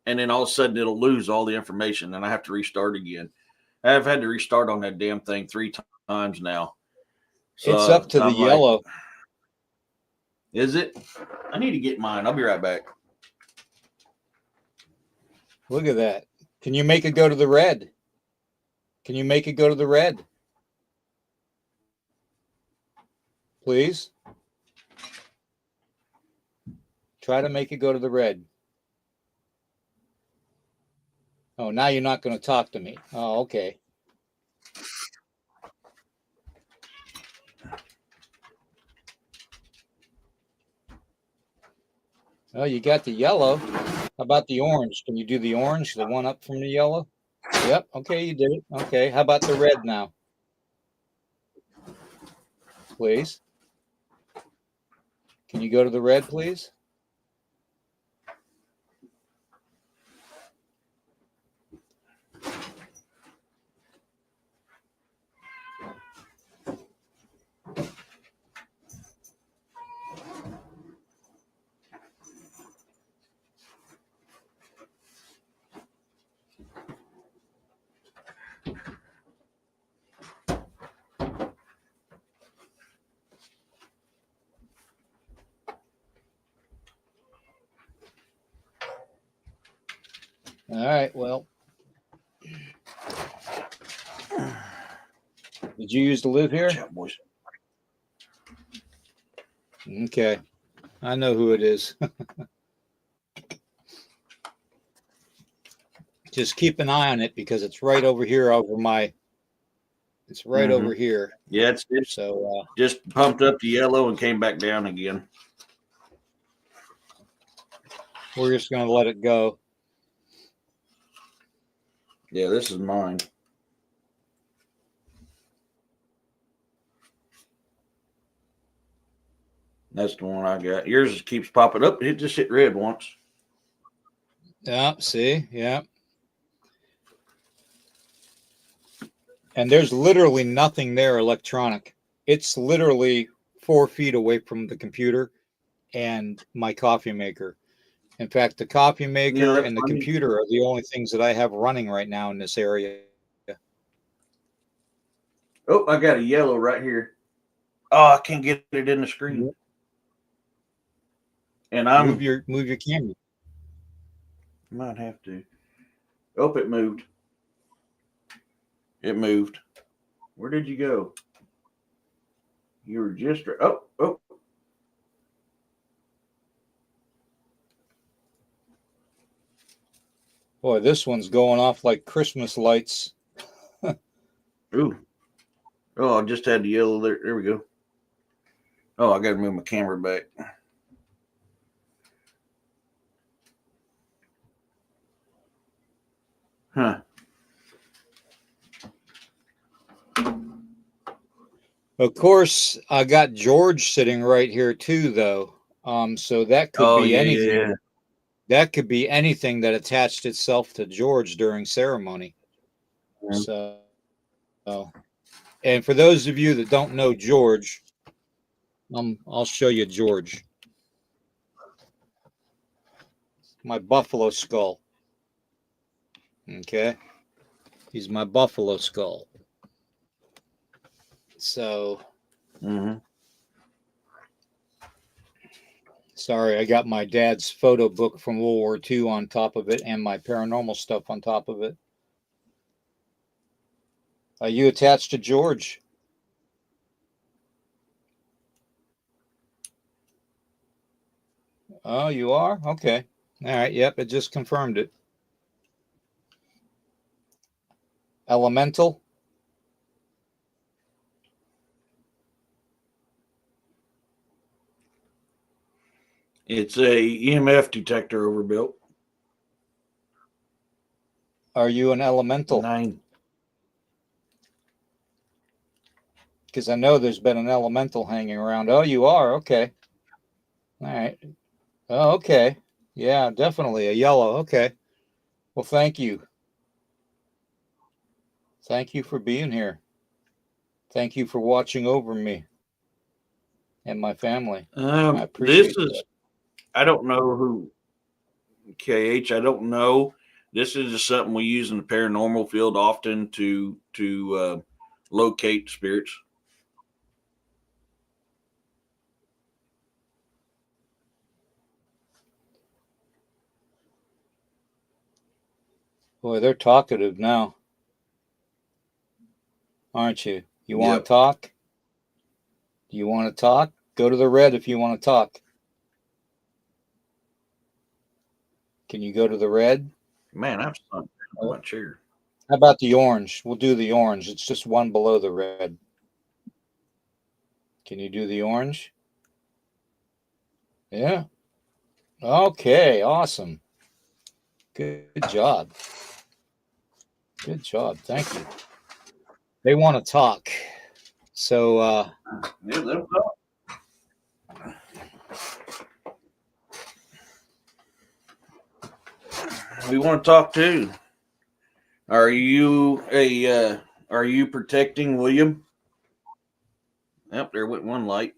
and then all of a sudden it'll lose all the information and I have to restart again. I've had to restart on that damn thing 3 times now. So it's up to the yellow. Is it? I need to get mine. I'll be right back. Look at that. Can you make it go to the red? Can you make it go to the red? Please. Try to make it go to the red. Oh, now you're not going to talk to me. Oh, okay. Oh, you got the yellow. How about the orange? Can you do the orange, the one up from the yellow? Yep. Okay, you did it. Okay. How about the red now? Please. Can you go to the red, please? All right, well. Did you use the lid here? Okay. I know who it is. Just keep an eye on it because it's right over here over my... It's right over here. Yeah, it's so just pumped up to yellow and came back down again. We're just going to let it go. Yeah, this is mine. That's the one I got. Yours just keeps popping up. It just hit red once. Yeah, see? Yeah. And there's literally nothing there electronic. It's literally 4 feet away from the computer and my coffee maker. In fact, the coffee maker and the computer are the only things that I have running right now in this area. Oh, I got a yellow right here. Oh, I can't get it in the screen. And I'm move your camera. Might have to. Oh, it moved. It moved. Where did you go? You were just oh. Boy, this one's going off like Christmas lights. Ooh. Oh, I just had the yellow there. There we go. Oh, I got to move my camera back. Huh. Of course, I got George sitting right here too, though. So that could be anything. Yeah. That could be anything that attached itself to George during ceremony. Yeah. So, and for those of you that don't know George, I'll show you George. My buffalo skull. Okay. He's my buffalo skull. So, sorry, I got my dad's photo book from World War II on top of it and my paranormal stuff on top of it. Are you attached to George? Oh, you are? Okay. All right. Yep. It just confirmed it. Elemental. It's a EMF detector overbuilt. Are you an elemental? 9. Because I know there's been an elemental hanging around. Oh, you are? Okay. All right. Oh, okay. Yeah, definitely a yellow. Okay. Well, thank you. Thank you for being here. Thank you for watching over me and my family. I This appreciate is, that. I don't know who, KH, I don't know. This is just something we use in the paranormal field often to locate spirits. Boy, they're talkative now, aren't you? You want Yep. to talk? Do you want to talk? Go to the red if you want to talk. Can you go to the red? Man, I've sunk down Oh, my chair. how about the orange? We'll do the orange. It's just one below the red. Can you do the orange? Yeah. Okay. Awesome. Good job. Good job. Thank you. They want to talk. So, Yeah, we want to talk too. Are you are you protecting William? Yep, there went one light.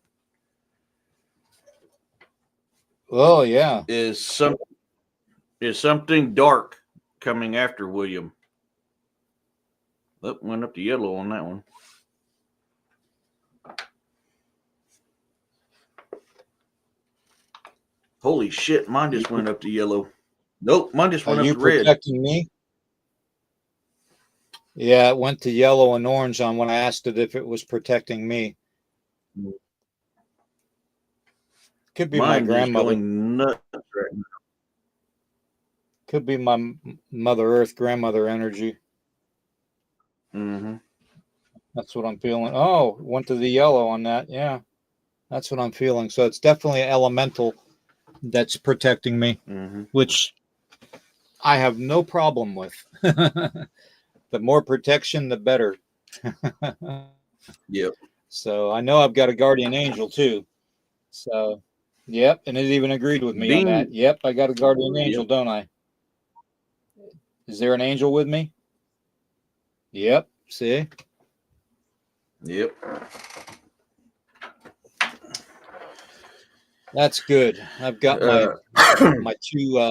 oh, yeah. Is something dark coming after William? Oh, went up to yellow on that one. Holy shit, mine just went up to yellow. Nope, mine just Are went up you to red. protecting me? Yeah, it went to yellow and orange on when I asked it if it was protecting me. Could be my Mine is grandmother. going nuts right now. Could be my Mother Earth grandmother energy. Mm-hmm. That's what I'm feeling. Oh, went to the yellow on that. Yeah, that's what I'm feeling. So it's definitely an elemental that's protecting me, Mm-hmm. which I have no problem with. The more protection, the better. Yep. So I know I've got a guardian angel too. So, yep, and it even agreed with me on that. Being Yep, I got a guardian yep. angel, don't I? Is there an angel with me? Yep. See? Yep. That's good. I've got my Uh, my two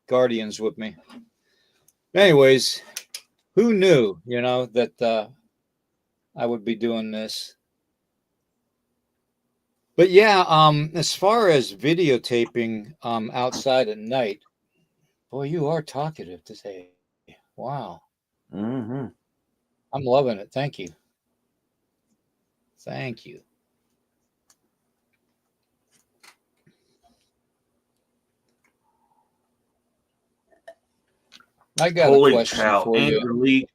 guardians with me. Anyways, who knew, that I would be doing this? But yeah, as far as videotaping outside at night, boy, you are talkative today. Wow. mm-hmm. I'm loving it. Thank you. Thank you. I got a Holy question cow, for you. Angelique.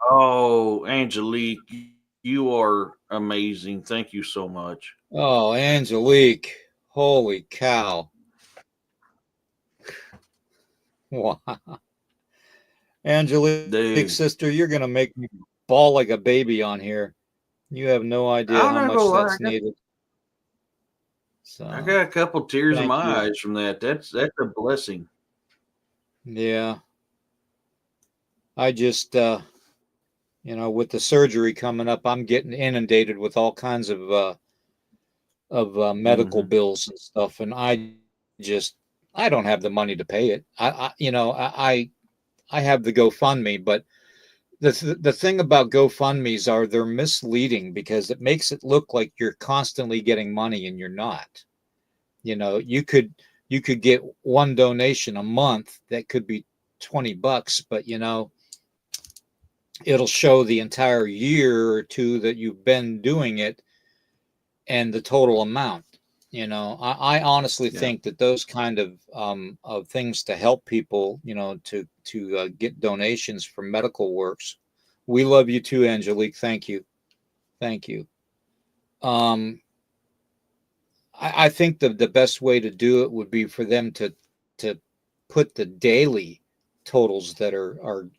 Oh, Angelique, you are amazing. Thank you so much. Oh, Angelique. Holy cow. Wow. Angelique, Dude, sister, you're going to make me bawl like a baby on here. You have no idea I'm how not gonna much lie. that's needed. I So, got a couple tears in thank my you. eyes from that. That's a blessing. Yeah. I just, with the surgery coming up, I'm getting inundated with all kinds of medical Mm-hmm. bills and stuff, and just, I don't have the money to pay it. I have the GoFundMe, but the thing about GoFundMe's are they're misleading because it makes it look like you're constantly getting money and you're not. You could get one donation a month that could be $20, but it'll show the entire year or two that you've been doing it and the total amount. I honestly Yeah. think that those kind of things to help people, to get donations for medical works. We love you too, Angelique. Thank you. Um, I think the best way to do it would be for them to put the daily totals that are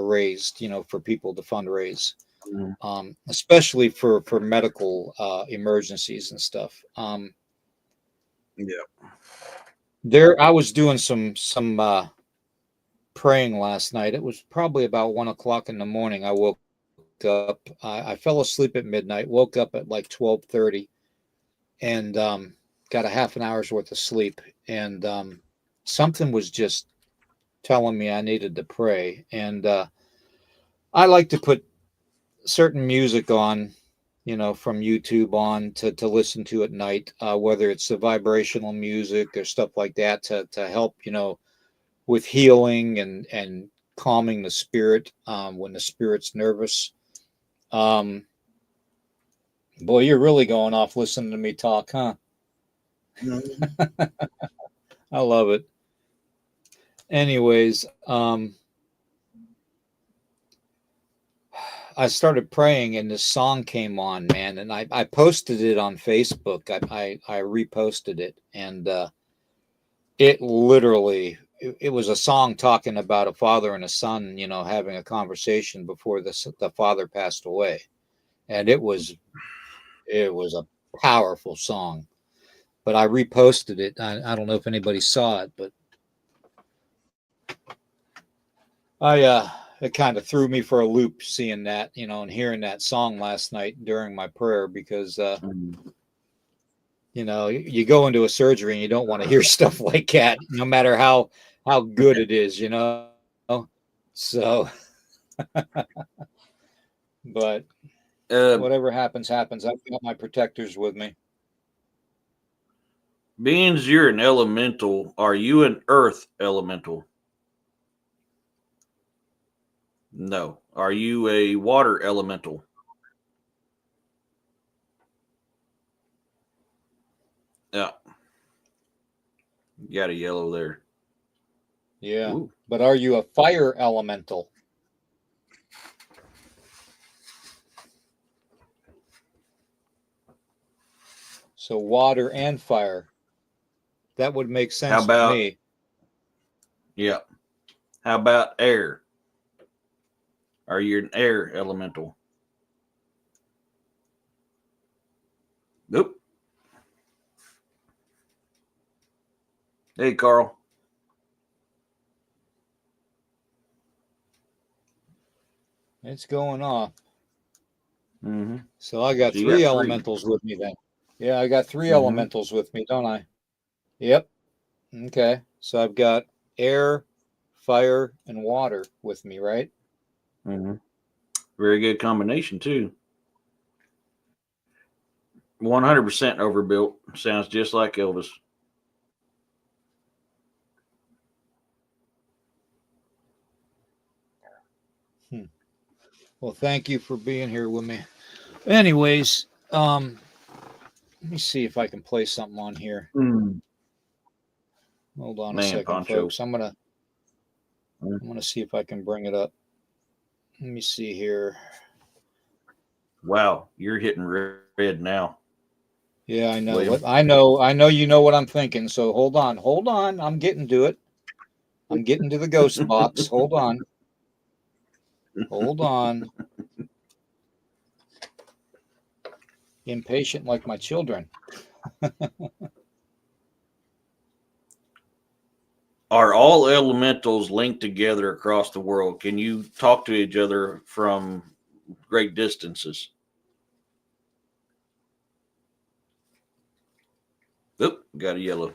raised, for people to fundraise, Mm-hmm. especially for medical emergencies and stuff. Yeah. There, I was doing some praying last night. It was probably about 1 o'clock in the morning. I woke up. I fell asleep at midnight. Woke up at like 12:30, and got a half an hour's worth of sleep. And something was just telling me I needed to pray. And I like to put certain music on, from YouTube on to listen to at night, whether it's the vibrational music or stuff like that to help, with healing and calming the spirit when the spirit's nervous. Um, Boy, you're really going off listening to me talk, huh? Mhm. I love it. Anyways, I started praying and this song came on, man, and I posted it on Facebook. I reposted it, and it literally it was a song talking about a father and a son, having a conversation before the father passed away, and it was a powerful song. But I reposted it. I don't know if anybody saw it, but it kind of threw me for a loop seeing that, and hearing that song last night during my prayer because Mhm. you go into a surgery and you don't want to hear stuff like that, no matter how good it is. So, but Uh, whatever happens, happens. I've got my protectors with me. Beings, you're an elemental. Are you an earth elemental? No. Are you a water elemental? Yeah. You got a yellow there. Yeah. Ooh. But are you a fire elemental? So water and fire. That would make How sense to about, me. yeah. How about air? Are you an air elemental? Nope. Hey, Carl. It's going off. Mm-hmm. So I got So you three got three. elementals with me then. Yeah, I got three Mm-hmm. elementals with me, don't I? Yep. Okay. So I've got air, fire, and water with me, right? Mm-hmm. Very good combination, too. 100% overbuilt. Sounds just like Elvis. Hmm. Well, thank you for being here with me. Anyways, let me see if I can play something on here. Mm. Hold on a Man, second, Poncho. folks. I'm gonna Mm. I'm gonna see if I can bring it up. Let me see here. Wow, you're hitting red now, Yeah, I know William. what I know you know what I'm thinking. So hold on. I'm getting to it. I'm getting to the ghost box. Hold on. Impatient like my children. Are all elementals linked together across the world? Can you talk to each other from great distances? Oop, got a yellow.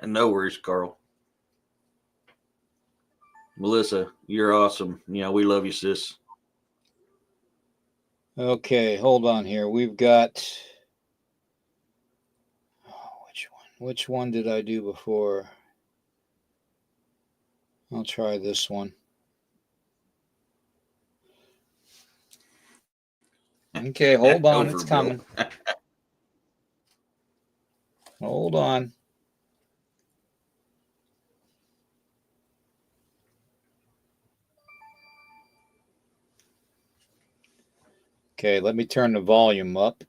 No worries, Carl. Melissa, you're awesome. We love you, sis. Okay, hold on here. We've got which one? Which one did I do before? I'll try this one. Okay, hold on. It's Overbuilt. coming. Hold on. Okay, let me turn the volume up.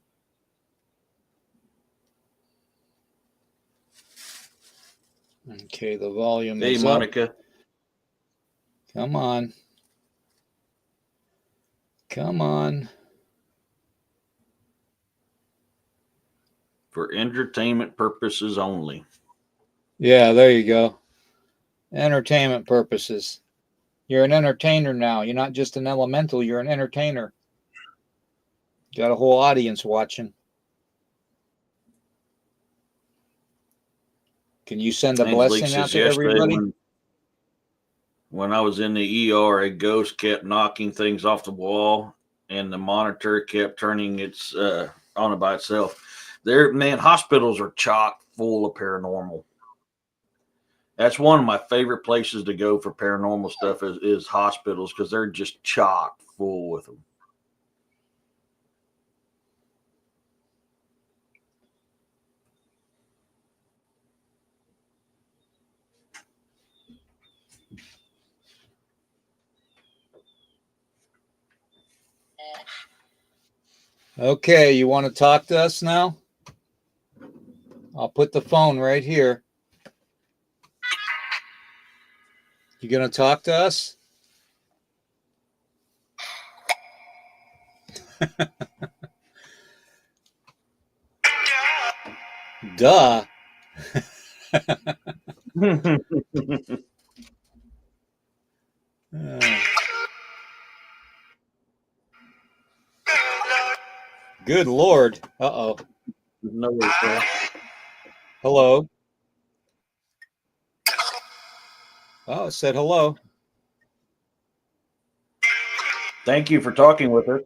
Okay, the volume Hey, is up. Monica. Come on. Come on. For entertainment purposes only. Yeah, there you go. Entertainment purposes. You're an entertainer now. You're not just an elemental. You're an entertainer. Got a whole audience watching. Can you send a blessing out to everybody? When I was in the ER, a ghost kept knocking things off the wall, and the monitor kept turning its on by itself. Hospitals are chock full of paranormal. That's one of my favorite places to go for paranormal stuff is hospitals, because they're just chock full with them. Okay, you want to talk to us now? I'll put the phone right here. You going to talk to us? Duh. Good Lord. Uh-oh. Hello. Oh, it said hello. Thank you for talking with her.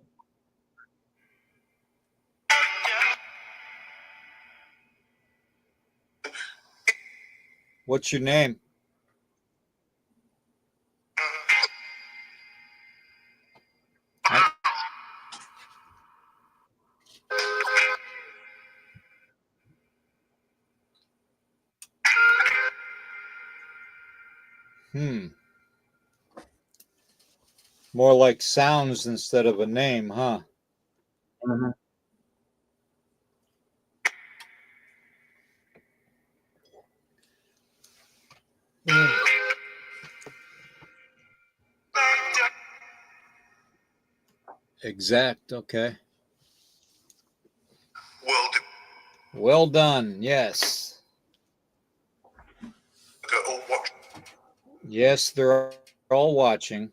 What's your name? More like sounds instead of a name, huh? Mm-hmm. Exact. Okay. Well done. Yes. Yes, they're all watching.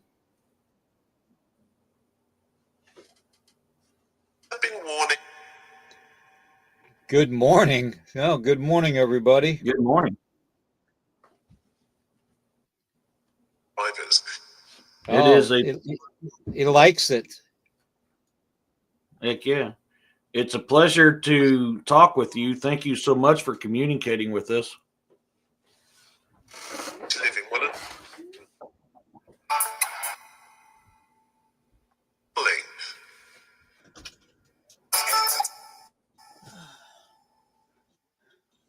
Good morning. Oh, good morning, everybody. Good morning. He likes it. Heck yeah. It's a pleasure to talk with you. Thank you so much for communicating with us.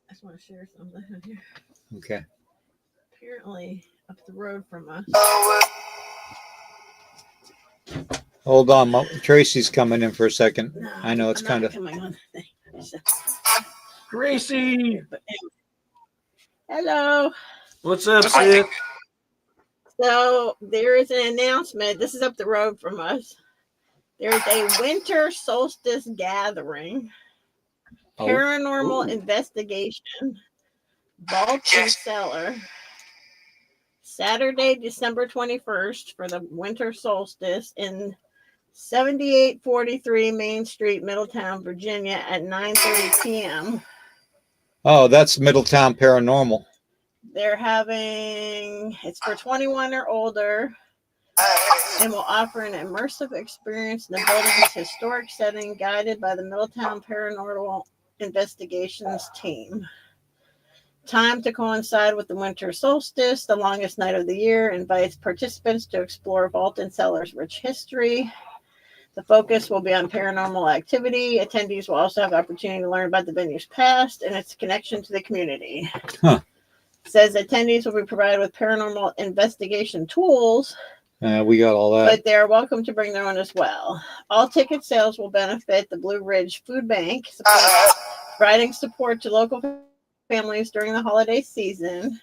I just want to share something here. Okay. Apparently, up the road from us. Hold on, Tracy's coming in for a second. No, I know it's kind of coming on. Gracie. Hello. What's up, sis? So there is an announcement. This is up the road from us. There's a winter solstice gathering. Paranormal investigation. Vault and cellar. Saturday, December 21st for the winter solstice in 7843 Main Street, Middletown, Virginia at 9:30 p.m. Oh, that's Middletown Paranormal. They're having, it's for 21 or older, and will offer an immersive experience in the building's historic setting guided by the Middletown Paranormal Investigations team. Time to coincide with the winter solstice, the longest night of the year, invites participants to explore Vault and Cellar's rich history. The focus will be on paranormal activity. Attendees will also have the opportunity to learn about the venue's past and its connection to the community. It says attendees will be provided with paranormal investigation tools. We got all that. But they're welcome to bring their own as well. All ticket sales will benefit the Blue Ridge Food Bank, providing support to local families during the holiday season.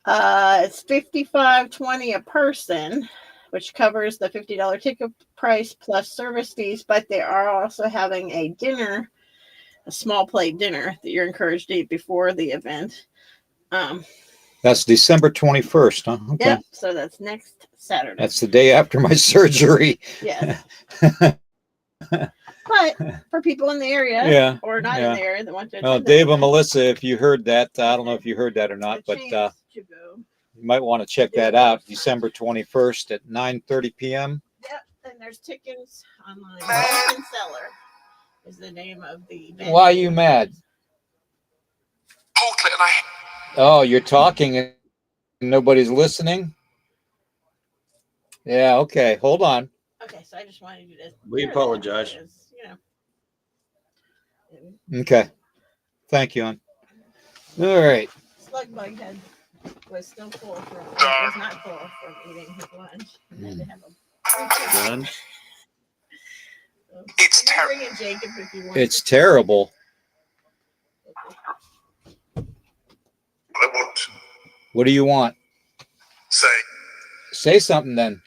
It's $55.20 a person, which covers the $50 ticket price plus service fees. But they are also having a dinner, a small plate dinner that you're encouraged to eat before the event. That's December 21st, huh? Okay. Yep. So that's next Saturday. That's the day after my surgery. Yes. But for people in the area, Yeah, or not yeah. in the area that want to Well, attend, Dave and Melissa, if you heard that, I don't know if you heard that or not, but to go. you might want to check that out. December 21st at 9:30 p.m. Yep, and there's tickets online. Open Seller is the name of the venue. Why are you mad? Oh, you're talking and nobody's listening? Yeah, okay. Hold on. Okay, so I just wanted you to. We apologize. Because, Okay. Thank you, hon. All right. Slug Bug was still full was not full from eating his lunch. And had to have a Done. So, it's terrible. Jacob if you want. It's terrible. I want. What do you want? Say something then.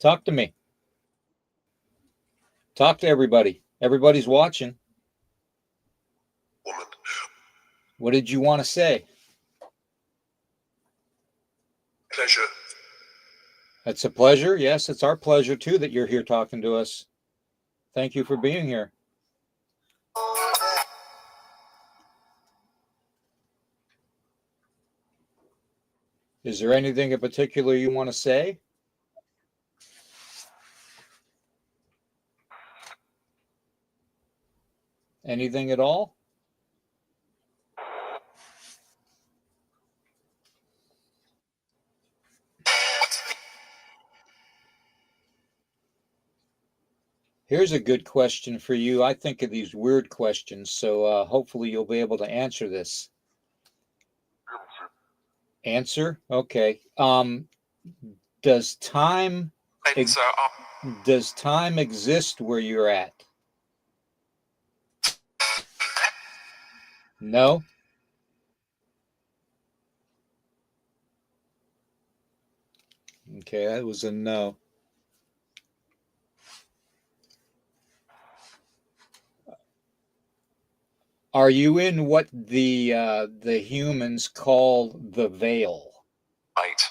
Talk to me. Talk to everybody. Everybody's watching. Woman. What did you want to say? Pleasure. It's a pleasure. Yes, it's our pleasure too that you're here talking to us. Thank you for being here. Is there anything in particular you want to say? Anything at all? Here's a good question for you. I think of these weird questions, so hopefully you'll be able to answer this. Answer? Okay. Does time exist where you're at? No? Okay, that was a no. Are you in what the humans call the veil? Light.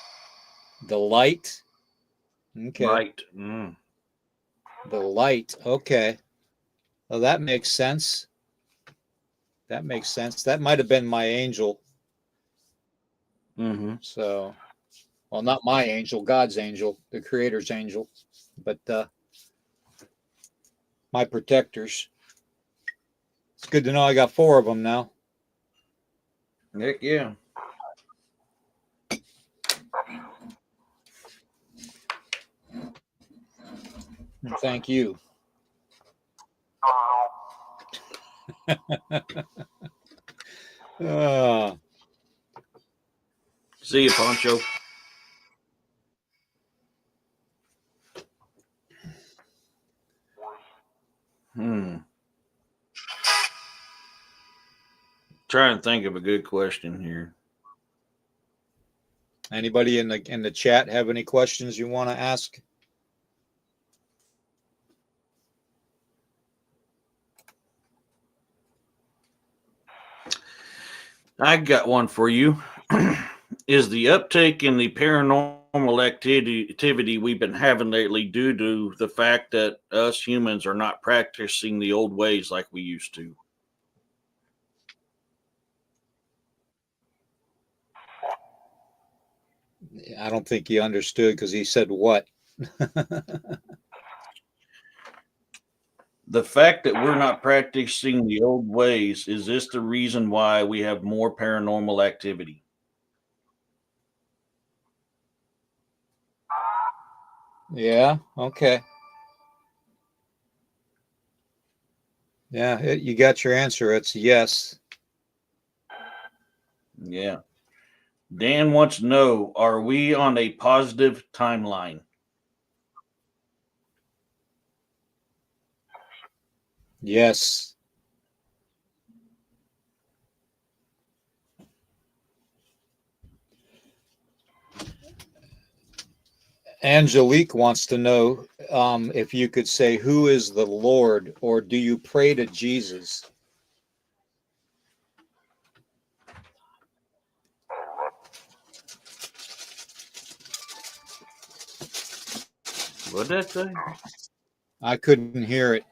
The light? Okay. Right. The light. Okay. Well, that makes sense. That makes sense. That might have been my angel. Mm-hmm. So, well, not my angel, God's angel, the Creator's angel, but my protectors. It's good to know I got 4 of them now. Heck yeah. Thank you. See you, Poncho. Trying to think of a good question here. Anybody in the chat have any questions you want to ask? I got one for you. Is the uptake in the paranormal activity we've been having lately due to the fact that us humans are not practicing the old ways like we used to? I don't think he understood because he said what? The fact that we're not practicing the old ways, is this the reason why we have more paranormal activity? Yeah, okay. Yeah, you got your answer. It's yes. Yeah. Dan wants to know, are we on a positive timeline? Yes. Angelique wants to know if you could say, who is the Lord, or do you pray to Jesus? What did that say? I couldn't hear it.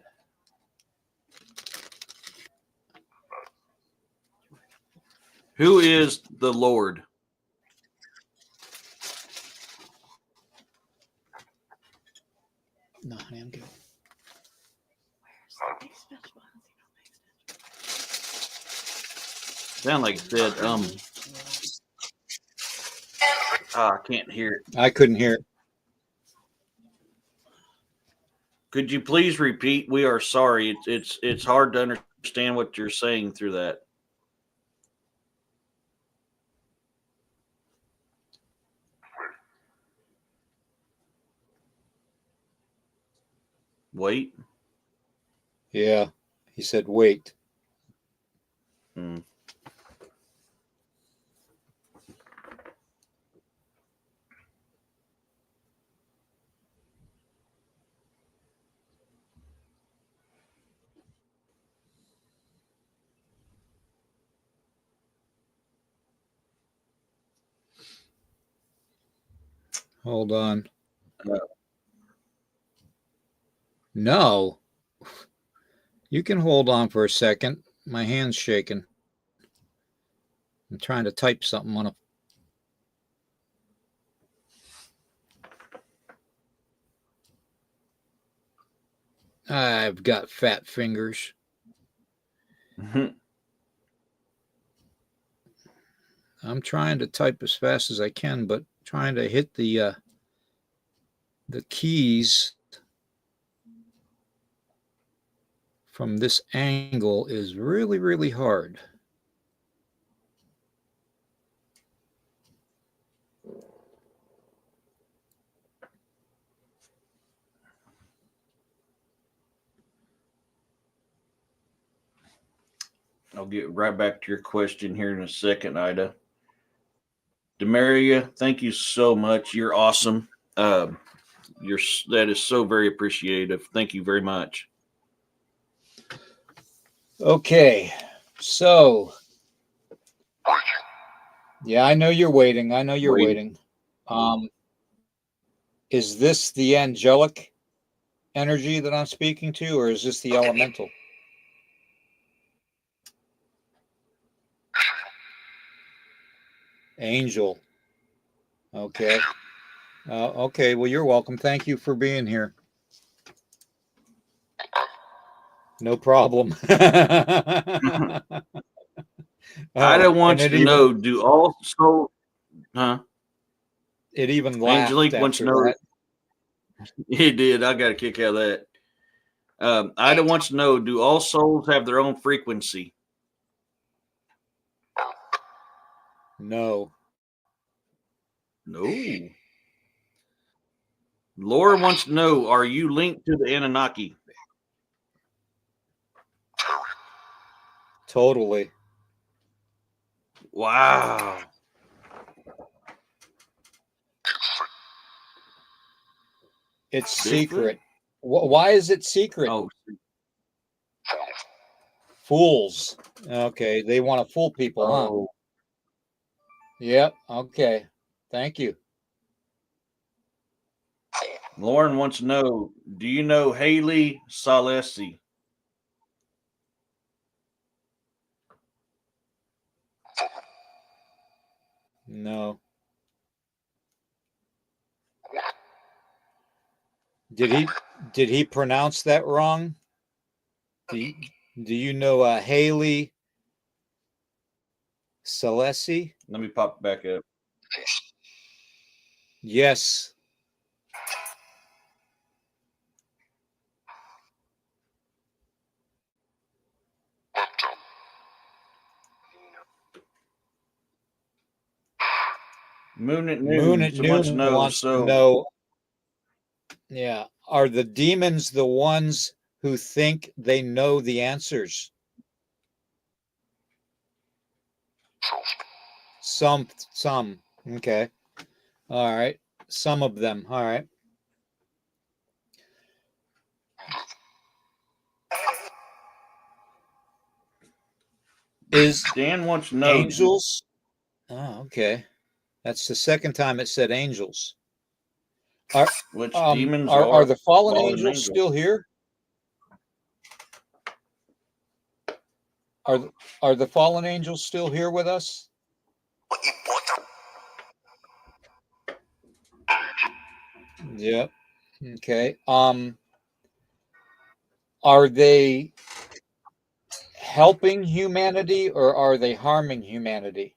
Who is the Lord? No, honey, I'm good. Sound like it said, I can't hear it. I couldn't hear it. Could you please repeat? We are sorry. It's hard to understand what you're saying through that. Wait. Yeah, he said, wait. Hmm. Hold on. No. You can hold on for a second. My hand's shaking. I'm trying to type something on a. I've got fat fingers. I'm trying to type as fast as I can, but trying to hit the keys from this angle is really, really hard. I'll get right back to your question here in a second, Ida. Demaria, thank you so much. You're awesome. That is so very appreciative. Thank you very much. Okay, so yeah, I know you're waiting. I know you're waiting. Is this the angelic energy that I'm speaking to, or is this the elemental? Angel. Okay. Okay. Well, you're welcome. Thank you for being here. No problem. Ida wants to know, do all souls, It even laughed. Angelique wants to know. That. He did. I got a kick out of that. Ida wants to know, do all souls have their own frequency? No. No. Laura wants to know, are you linked to the Anunnaki? Totally. Wow. It's secret. Why is it secret? Oh, fools. Okay, they want to fool people, huh? Yep. Okay. Thank you. Lauren wants to know, do you know Haley Salesi? No. Did he pronounce that wrong? Do you know Haley Salesi? Let me pop it back up. Yes. Moon at Noon wants to know. Yeah. Are the demons the ones who think they know the answers? Some. Okay. All right. Some of them. All right. Is Dan wants to know angels? Oh, okay. That's the second time it said angels. which demons Are the fallen fallen angels angels. still here? Are the fallen angels still here with us? Yep. Okay. Are they helping humanity or are they harming humanity?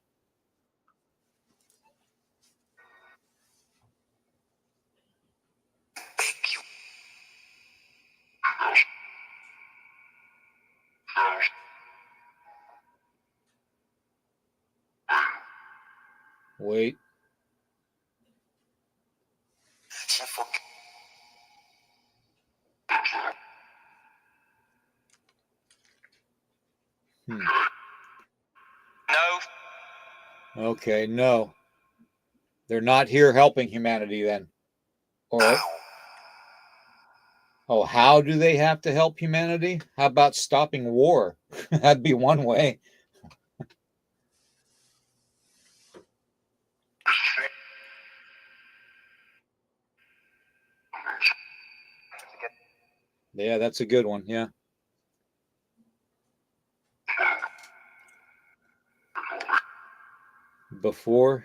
Wait. Hmm. No. Okay, no. They're not here helping humanity then. Or oh, how do they have to help humanity? How about stopping war? That'd be one way. Yeah, that's a good one. Yeah. Before.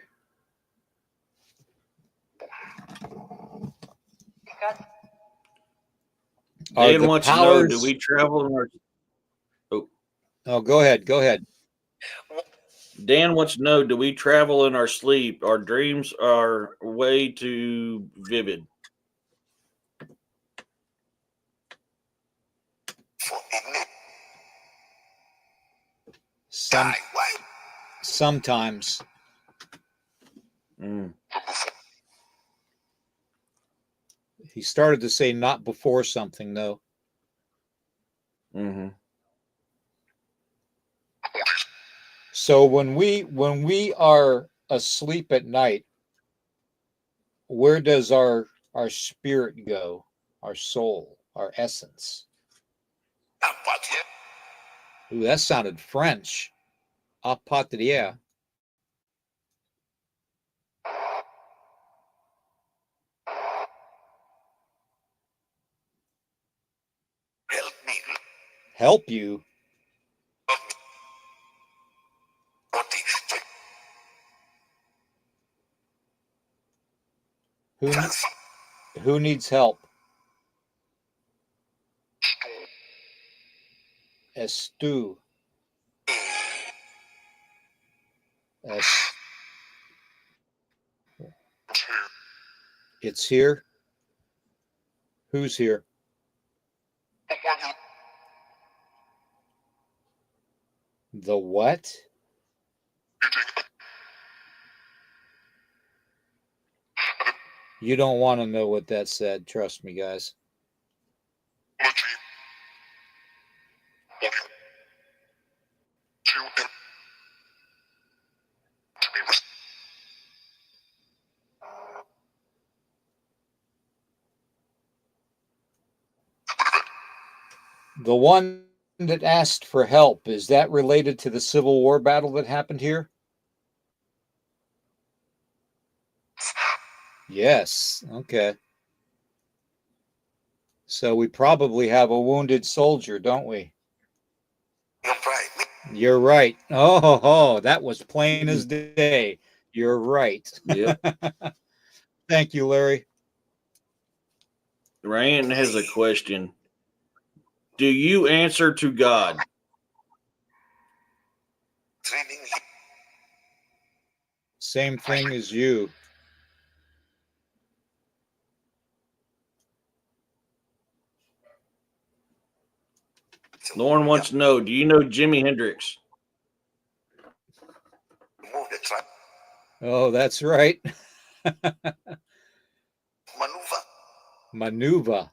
Are Dan the wants to know, do powers? we travel in our Oh, go ahead. Go ahead. Dan wants to know, do we travel in our sleep? Our dreams are way too vivid. Sometimes. Mm. He started to say not before something though. Mm-hmm. So when we are asleep at night, where does our spirit go? Our soul, our essence. Ooh, that sounded French. A patria. Help me. Help you. Who needs help? Estu. It's here. Who's here? The what? You don't want to know what that said. Trust me, guys. The one that asked for help, is that related to the Civil War battle that happened here? Yes. Okay. So we probably have a wounded soldier, don't we? You're right. Oh, that was plain as day. You're right. Yep. Thank you, Larry. Ryan has a question. Do you answer to God? Same thing as you. Lauren wants to know, do you know Jimi Hendrix? Oh, that's right. Maneuver.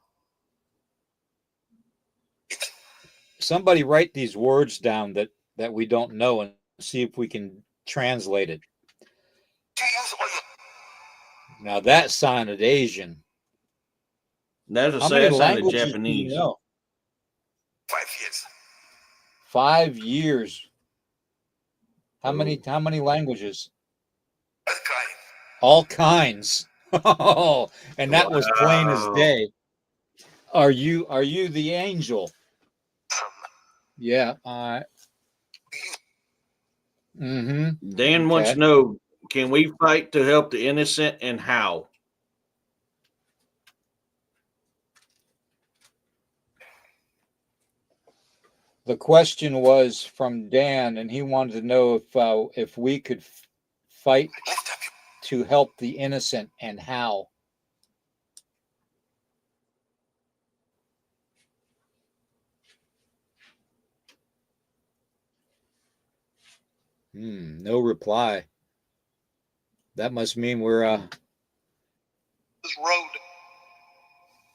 Somebody write these words down that we don't know and see if we can translate it. Now that sounded Asian. That's a How many sad sign of languages do Japanese. you know? 5 years. 5 years. How Oh. many languages? A kind. All kinds. Oh, and that was plain as Wow. day. Are you the angel? From Yeah. Dan wants to know, can we fight to help the innocent and how? The question was from Dan, and he wanted to know if we could fight lift up to help the innocent and how. No reply. That must mean we're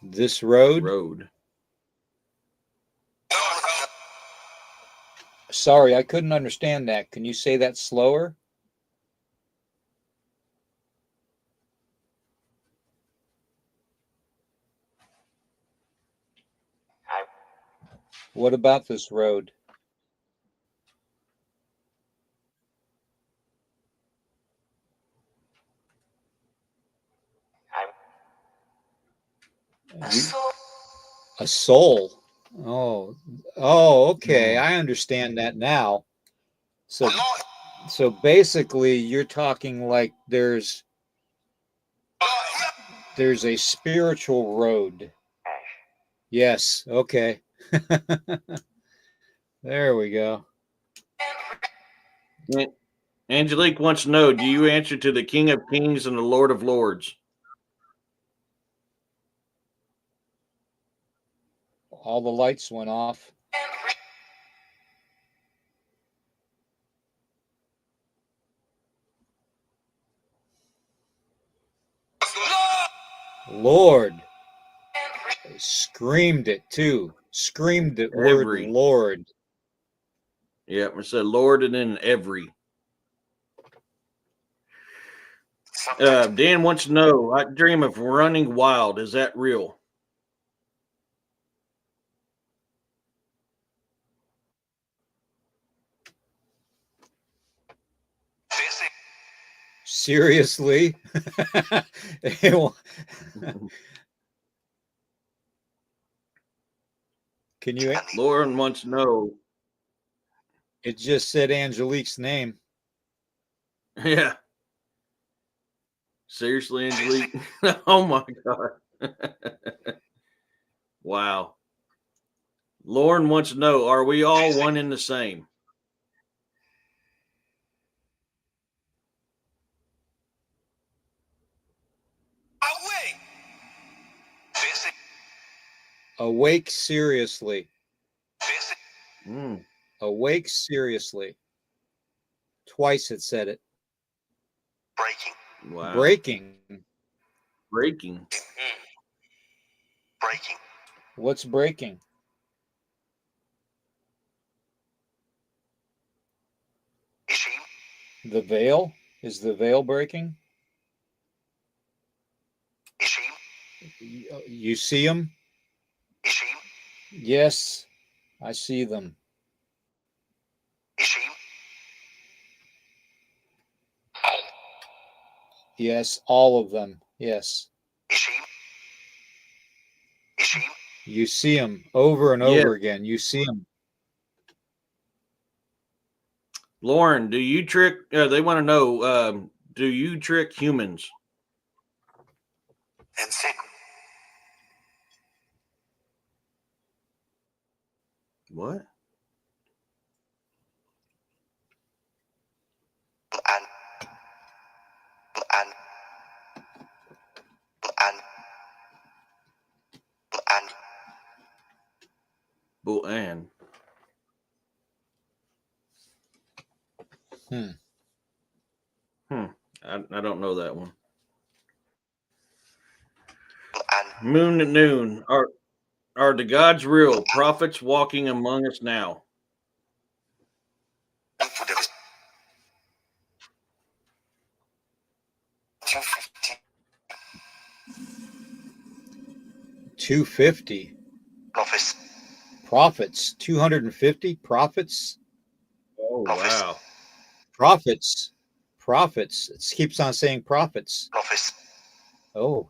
this road. Road. Sorry, I couldn't understand that. Can you say that slower? What about this road? A soul. Oh, okay. I understand that now. So basically, you're talking like there's a spiritual road. Yes. Okay. There we go. Angelique wants to know, do you answer to the King of Kings and the Lord of Lords? All the lights went off. Lord. Screamed it too. Screamed the word Lord. Yep, it said Lord and then every. Dan wants to know, I dream of running wild. Is that real? Seriously? Can you? Lauren wants to know. It just said Angelique's name. Yeah. Seriously, Angelique? Oh my God. Wow. Lauren wants to know, are we all one and the same? Awake seriously. Mm. Awake seriously. Twice it said it. Breaking. Wow. Breaking. Breaking. Breaking. What's breaking? The veil? Is the veil breaking? You see them? Yes, I see them. Yes, all of them. Yes. You see them over and over again. You see them. Lauren, do you trick? They want to know, do you trick humans? And secret. What? And I don't know that one. Moon at noon. Are the gods real? Prophets walking among us now. 250. Profits. Profits. 250 profits. Oh, Profits. wow. Profits. Profits. It keeps on saying profits. Profits. Oh.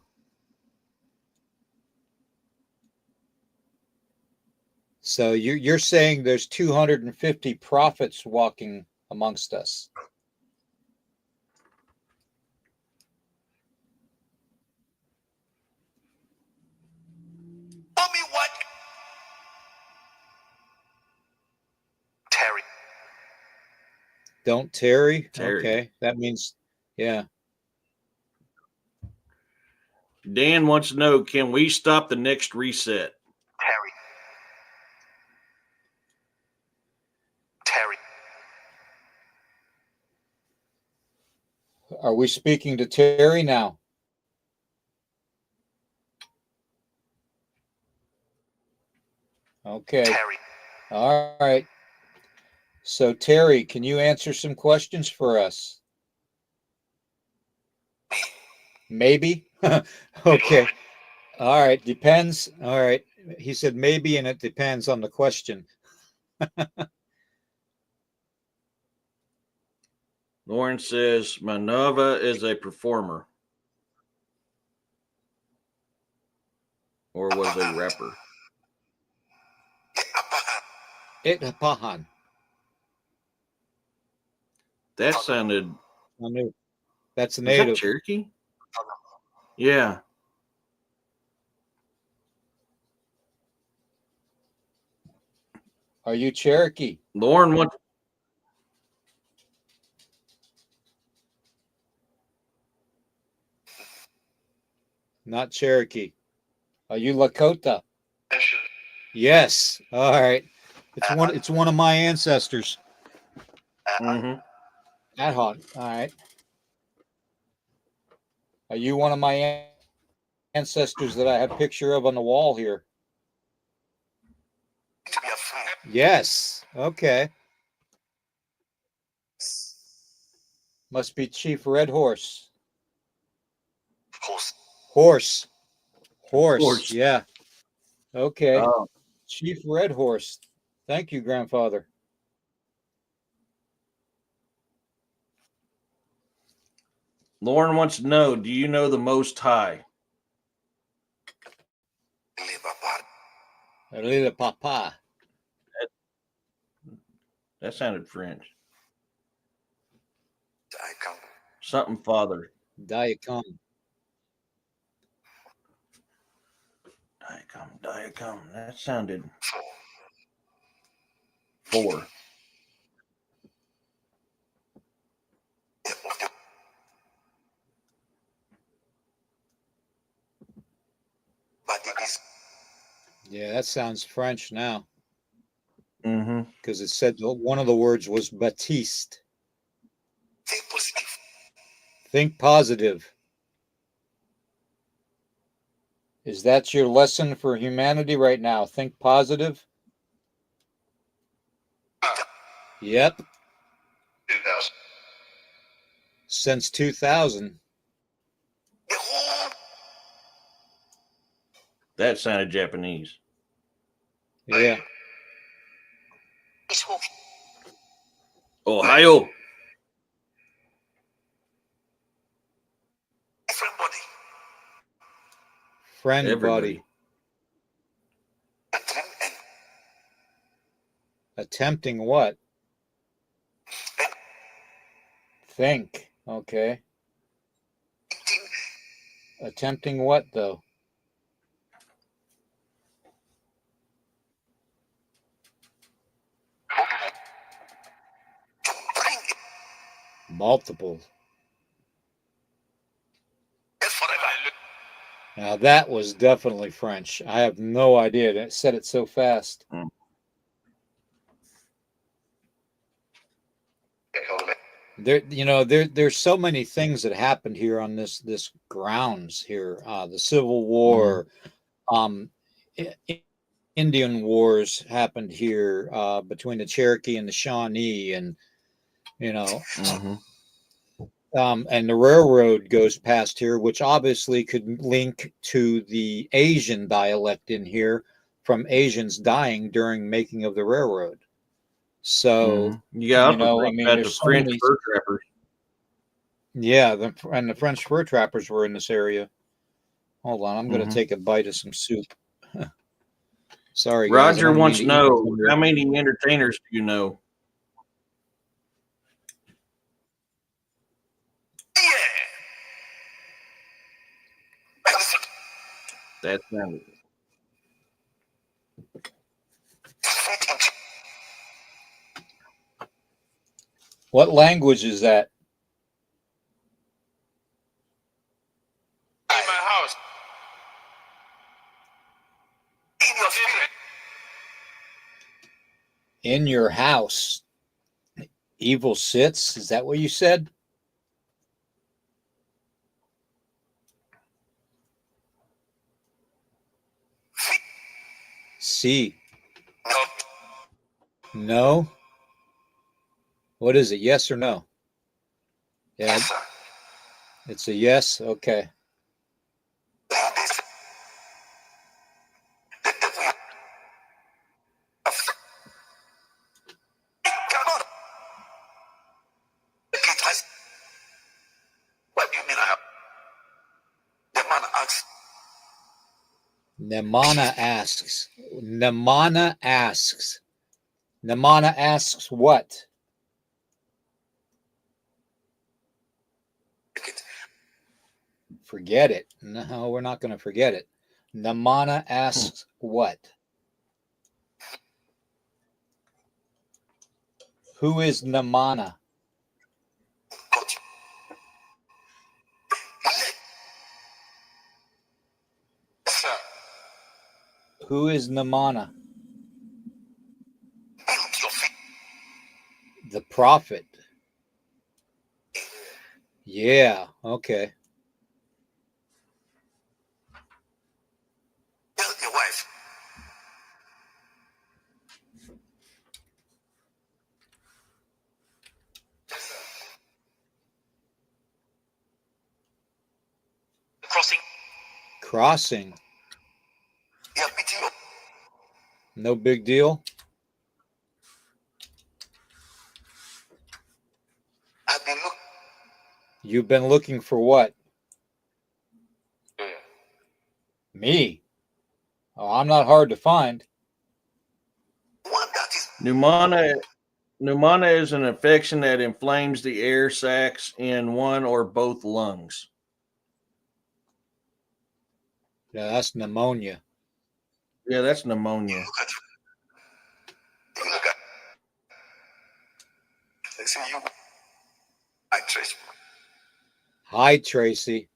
So you're saying there's 250 prophets walking amongst us. Tell me what? Terry. Don't tarry. Tarry. Okay, that means, yeah. Dan wants to know, can we stop the next reset? Terry. Terry. Are we speaking to Terry now? Okay. Terry. All right. So Terry, can you answer some questions for us? Maybe. Okay. All right. Depends. All right. He said maybe, and it depends on the question. Lauren says Manova is a performer. Or was a rapper. Itpahan. That sounded. I knew. That's Is that native. Cherokee? Yeah. Are you Cherokee? Lauren wants. Not Cherokee. Are you Lakota? Yes. All right. It's one of my ancestors. Mm-hmm. Nighthawk. All right. Are you one of my ancestors that I have a picture of on the wall here? To be a friend. Yes. Okay. Must be Chief Red Horse. Of course. Horse. Horse. Yeah. Okay. Oh. Chief Red Horse. Thank you, grandfather. Lauren wants to know, do you know the Most High? Lila Papa. That sounded French. I come. Something Father. Diacom. Diacom. That sounded Four. 4. But it is Yeah, that sounds French now Mm-hmm. because it said one of the words was Baptiste. think positive. Think positive. Is that your lesson for humanity right now? Think positive? Yep. 2000. Since 2000. The whole That sounded Japanese. Yeah. is whole. Ohio. Different body. Friend Everybody. body. Attempt and Attempting what? Think. Okay. eating. Attempting what, though? To bring it Multiple. forever. Now, that was definitely French. I have no idea. It said it so fast. There's so many things that happened here on this grounds here. The Civil War, I- Indian wars happened here between the Cherokee and the Shawnee, and Mm-hmm. And the railroad goes past here, which obviously could link to the Asian dialect in here from Asians dying during making of the railroad. So, you got to I think mean, about the there's so French many. fur trappers. Yeah, and the French fur trappers were in this area. Hold on, I'm going to take a bite of some soup. Sorry, guys. Roger wants to know, how many entertainers do you know? Yeah. That's not What language is that? In my house. In your spirit. In your house. Evil sits? Is that what you said? C. No. No? What is it? Yes or no? Yeah, Yes, sir. it's a yes. Okay. What do you mean I have? The man asks. Nemana asks. Nemana asks. Nemana asks what? Forget it. No, we're not going to forget it. Nemana asks what? Who is Nemana? Sir. Who is Nemana? Build your feet. The prophet. Yeah, okay. Build your wife. Crossing. Crossing. Yeah, beating you. No big deal. I've been looking. You've been looking for what? Me? Oh, I'm not hard to find. One that is Pneumona is an infection that inflames the air sacs in one or both lungs. Yeah, that's pneumonia. Yeah, that's pneumonia. look at you. Look at. They say you. I trace. Hi, Tracy.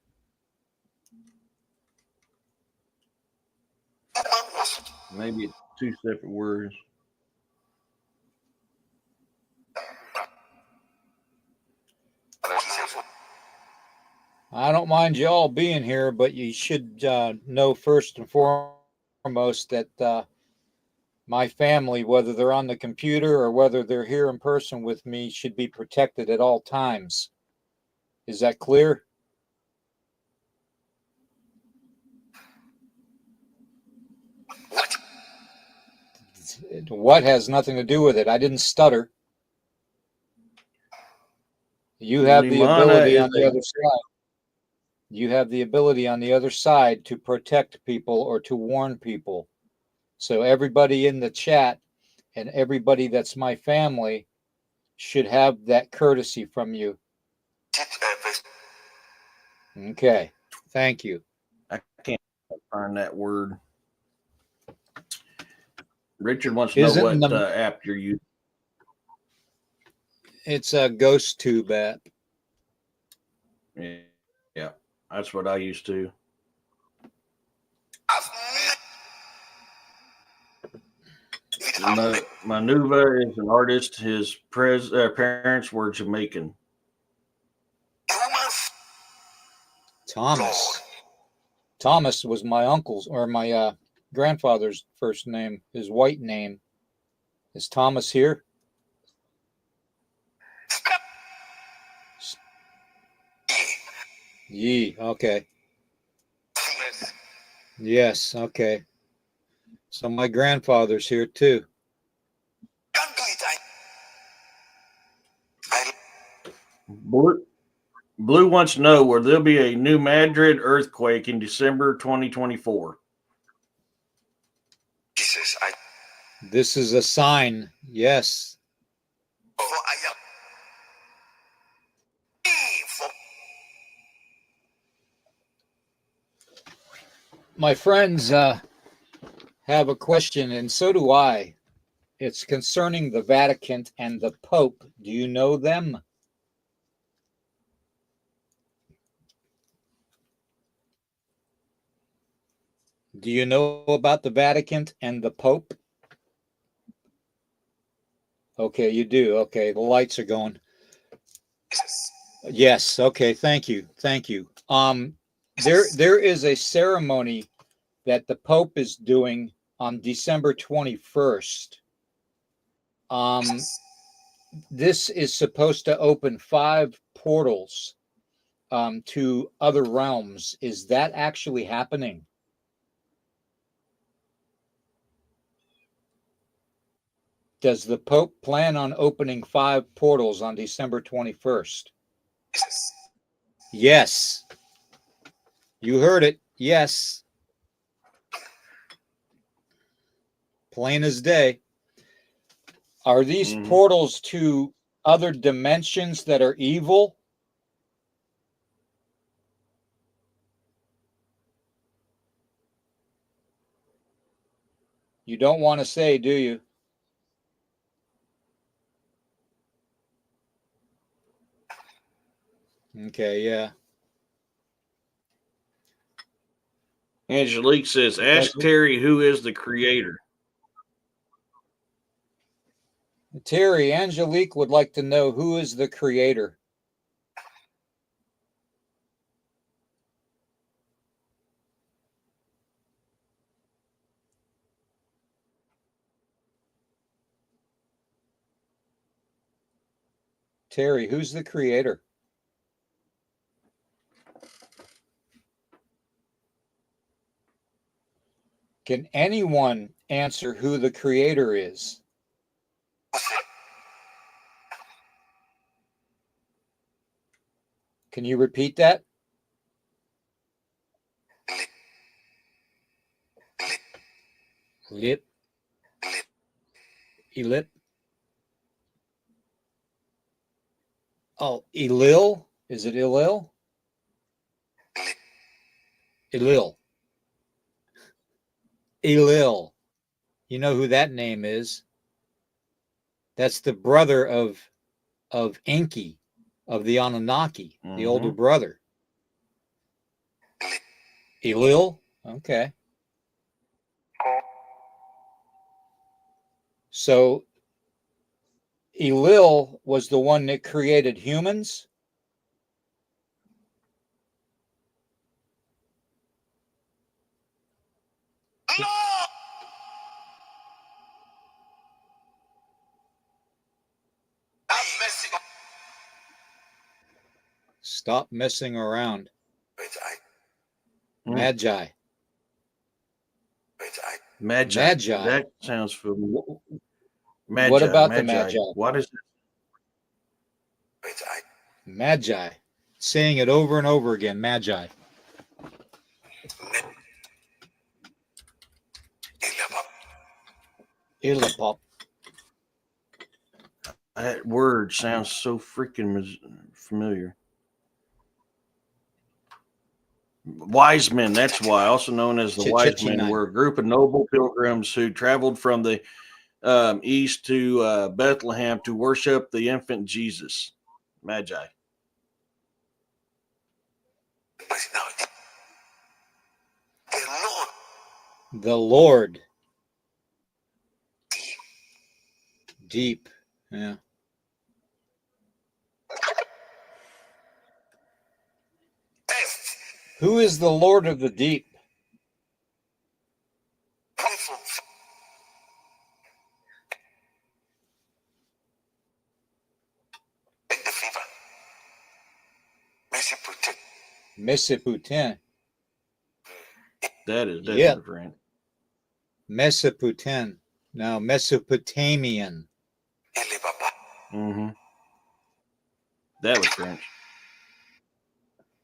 That man was. Maybe it's two separate words. I don't mind you all being here, but you should know first and foremost that my family, whether they're on the computer or whether they're here in person with me, should be protected at all times. Is that clear? What? What has nothing to do with it. I didn't stutter. You have the Pneumona ability is on the other side. You have the ability on the other side to protect people or to warn people. So everybody in the chat and everybody that's my family should have that courtesy from you. Okay. Thank you. I can't find that word. Richard wants to know what app you're using. It's a ghost tube app. Yeah, that's what I used to. Manuva is an artist. His parents were Jamaican. Thomas was my uncle's or my grandfather's first name. His white name. Is Thomas here? Yee. Okay. Yes. Yes. Okay. So my grandfather's here too. Don't do it. I Blue wants to know where there'll be a New Madrid earthquake in December 2024. Jesus, This is a sign. Yes. I am evil. My friends have a question, and so do I. It's concerning the Vatican and the Pope. Do you know them? Do you know about the Vatican and the Pope? Okay, you do. Okay, the lights are going. Jesus. Yes. Okay. Thank you. Thank you. There is a ceremony that the Pope is doing on December 21st. This is supposed to open 5 portals to other realms. Is that actually happening? Does the Pope plan on opening 5 portals on December 21st? Jesus. Yes. You heard it. Yes. Plain as day. Are these portals to other dimensions that are evil? You don't want to say, do you? Okay, yeah. Angelique says, ask Terry who is the creator. Terry, Angelique would like to know who is the creator. Terry, who's the creator? Can anyone answer who the creator is? Can you repeat that? Lip. Elip. Oh, Elil? Is it Elil? Elil. Elil. You know who that name is? That's the brother of Enki, of the Anunnaki, the older brother. Elil? Okay. So Elil was the one that created humans? Stop messing around. Magi. Magi. Magi. That sounds familiar. Magi. What about the Magi? What is Wait, Magi. Saying it over and over again. Magi. Illapop. that word? Sounds so freaking familiar. Wise men, that's why, also known as the wise men, were a group of noble pilgrims who traveled from the east to Bethlehem to worship the infant Jesus. Magi. The Lord. Deep. Yeah. Who is the Lord of the deep? Take the fever. Mercy protect. Mesopotamian. That is definitely Yep. French. Mesopotamian. No, Mesopotamian. Ele Baba. Mm-hmm. That was French.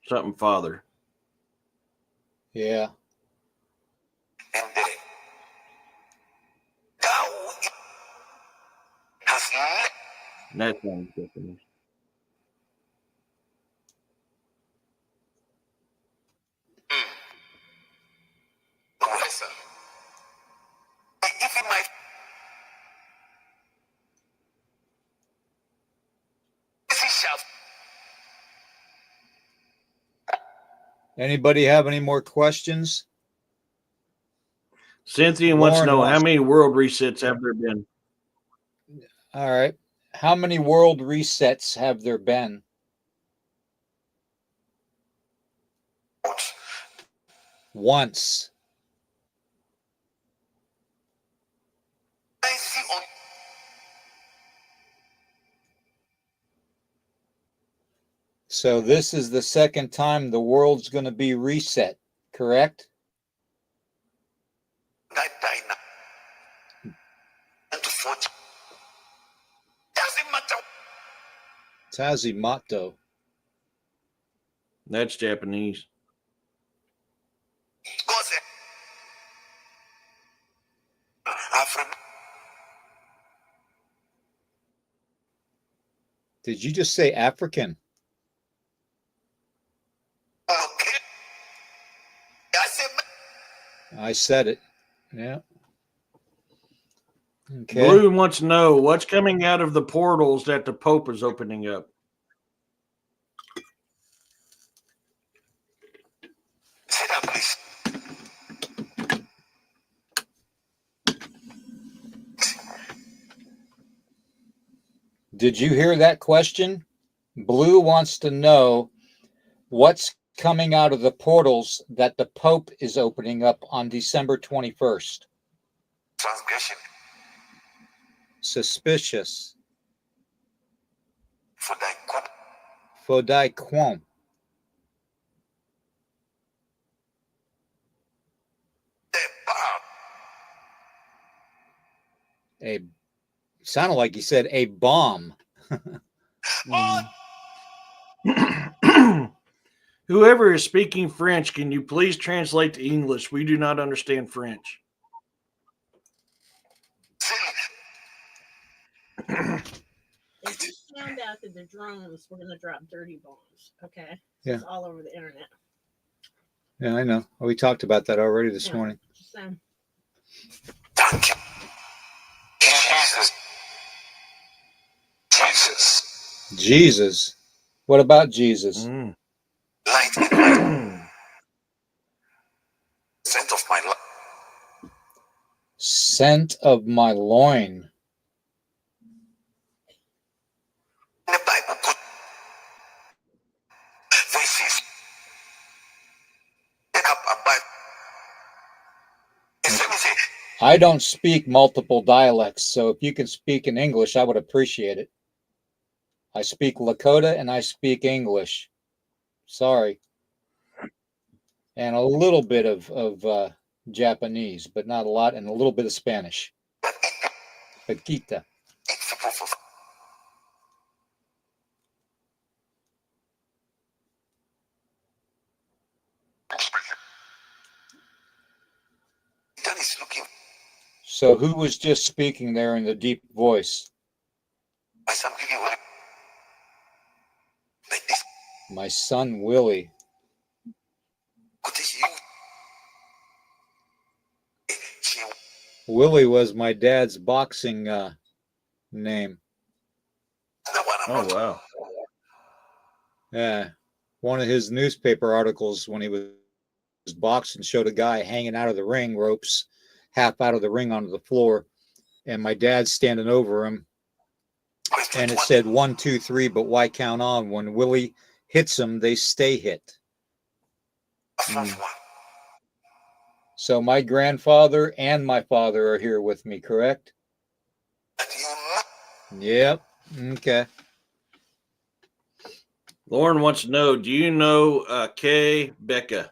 Something father. Yeah. And thou has That sounds Japanese. listen. If it might shall Anybody have any more questions? Cynthia wants to Lauren know how wants- many world resets have there been? All right. How many world resets have there been? Once. I see on So this is the second time the world's going to be reset, correct? that diner and to 40. Doesn't matter. Tazimato. That's Japanese. Go there. Africa. Did you just say African? Okay. I said it. Yeah. Okay. Blue wants to know what's coming out of the portals that the Pope is opening up. Sit down, please. Did you hear that question? Blue wants to know what's coming out of the portals that the Pope is opening up on December 21st. Transgression Suspicious. for thy good. Fodai quom. The bar. A sounded like he said a bomb. Whoever is speaking French, can you please translate to English? We do not understand French. They just found out that the drones were going to drop dirty bombs. Okay. Yeah. It's all over the internet. Yeah, I know. We talked about that already this Yeah. morning. Just saying. Thank you. Jesus. Jesus. Jesus. What about Jesus? Mm. Light in my scent of my life. Scent of my loin. In the Bible, good. Verses. Take up a Bible. Let me say, I don't speak multiple dialects, so if you can speak in English, I would appreciate it. I speak Lakota and I speak English. Sorry. And a little bit of Japanese, but not a lot, and a little bit of Spanish. Paquita. it's people for Satan is looking. So who was just speaking there in the deep voice? My son giving away. Like this. My son Willie. Could this you? She Willie was my dad's boxing name. Oh, wow. Yeah. One of his newspaper articles when he was boxing showed a guy hanging out of the ring ropes, half out of the ring onto the floor, and my dad's standing over him. And it said 1, 2, 3, but why count on? When Willie hits them, they stay hit. So my grandfather and my father are here with me, correct? Yep. Okay. Lauren wants to know, do you know Kay Becca?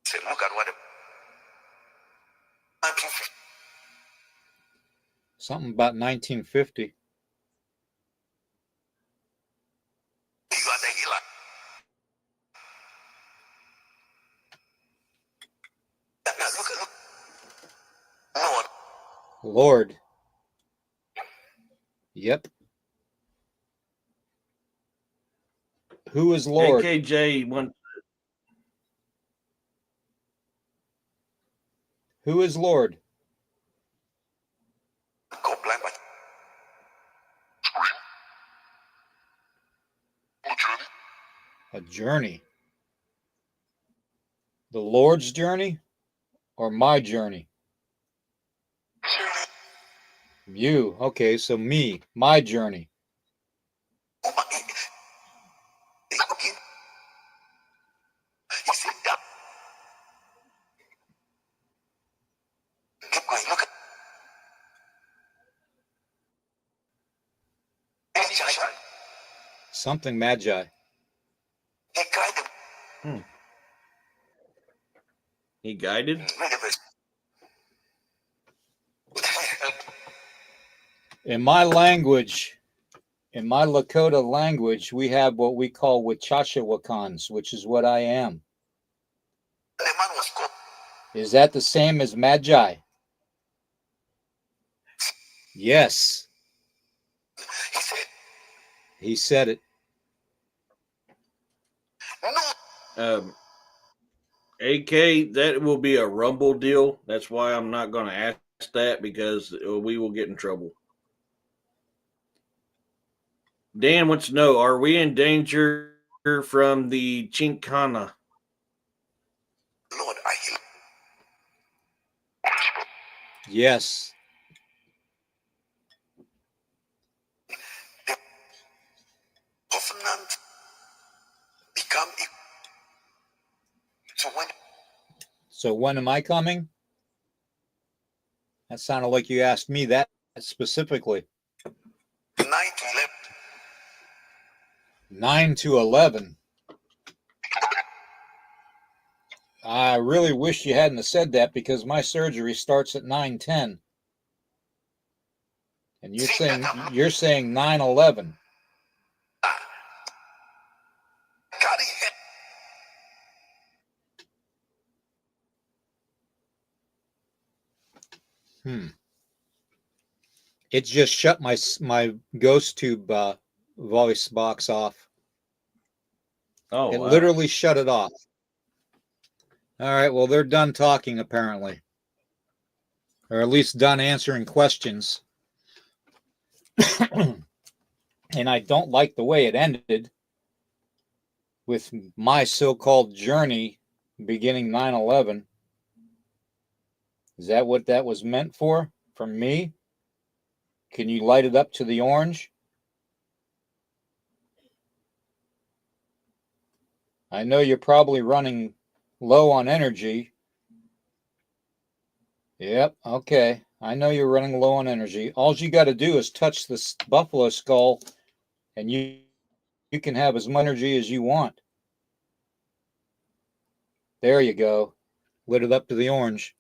Say, look at what Something about 1950. you are the healer. Now look. Lord, Lord. Yep. Who is Lord? AKJ wants. Who is Lord? go blind, but A journey. The Lord's journey or my journey? You. Okay, so me, my journey. You sit down. Keep going. Look at Something magi. he cried them. He guided? In my language, in my Lakota language, we have what we call Wachachawakans, which is what I am. The man was called. Is that the same as magi? Yes, He said, he said it. no. AK, that will be a Rumble deal. That's why I'm not going to ask that, because we will get in trouble. Dan wants to know, are we in danger from the Chinkana? Lord, I heal. Yes. The covenant become a. So when am I coming? That sounded like you asked me that specifically. 9 to 11. 9 to 11. I really wish you hadn't have said that, because my surgery starts at 9:10. And you're saying 9:11. It just shut my ghost tube voice box off. Oh, it wow. literally shut it off. All right, well, they're done talking apparently, or at least done answering questions. And I don't like the way it ended with my so-called journey beginning 9/11. Is that what that was meant for? From me? Can you light it up to the orange? I know you're probably running low on energy. Yep, okay. I know you're running low on energy. All you got to do is touch this buffalo skull, and you can have as much energy as you want. There you go. Lit it up to the orange.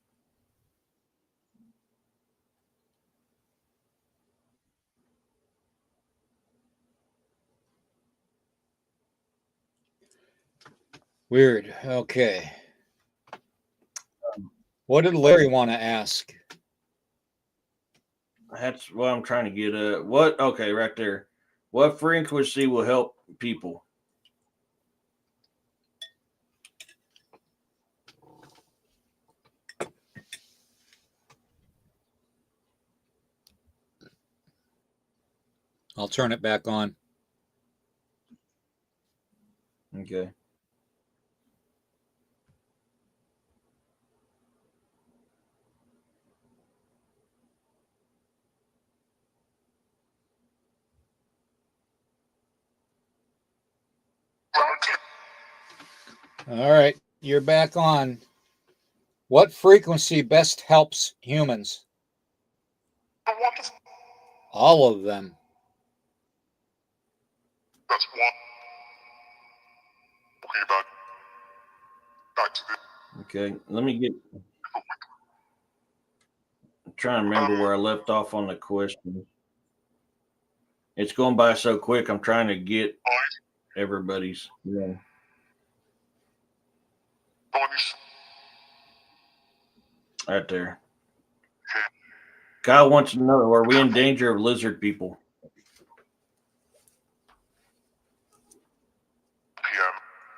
Weird. Okay. What did Larry want to ask? That's what I'm trying to get at. What? Okay, right there. What frequency will help people? I'll turn it back on. Okay. All right, you're back on. What frequency best helps humans? All of them. That's one. Okay, back to the Okay, let me get. I'm trying to remember where I left off on the question. It's going by so quick. I'm trying to get everybody's. Yeah. Right there. Kyle wants to know: are we in danger of lizard people?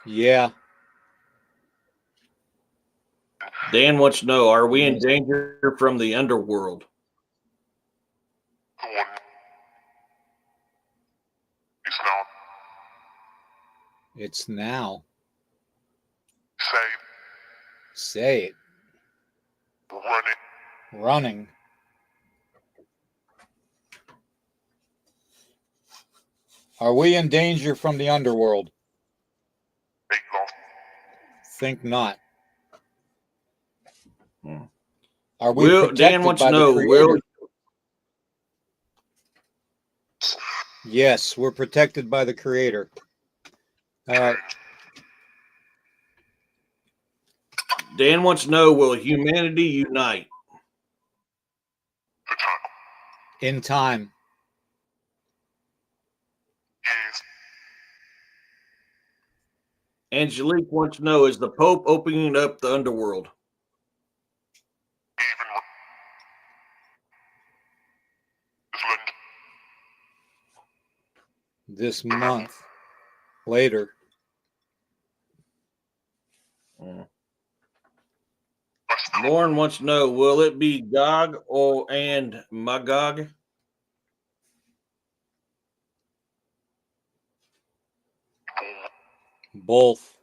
Yeah. Dan wants to know: are we in danger from the underworld? It's now. Say Say it. Running. Are we in danger from the underworld? Think not. Are we protected Dan wants by to the know: Creator? Yes, we're protected by the Creator. Dan wants to know: will humanity unite? In time. Angelique wants to know: is the Pope opening up the underworld? This month. Later. Lauren wants to know: will it be Gog and Magog? Both.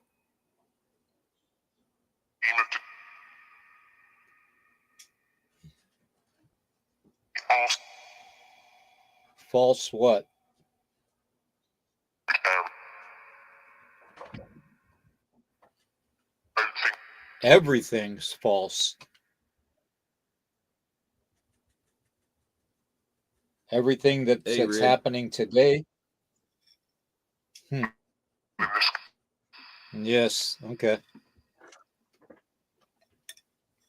False what? Everything's false. Everything that's happening today. Yes. Okay.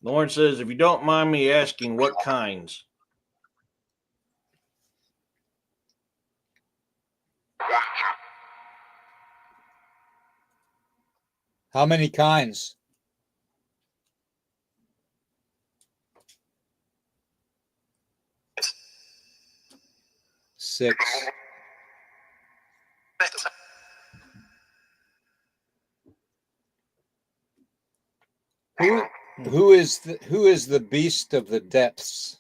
Lauren says, if you don't mind me asking, what kinds? How many kinds? Six. Who is the beast of the depths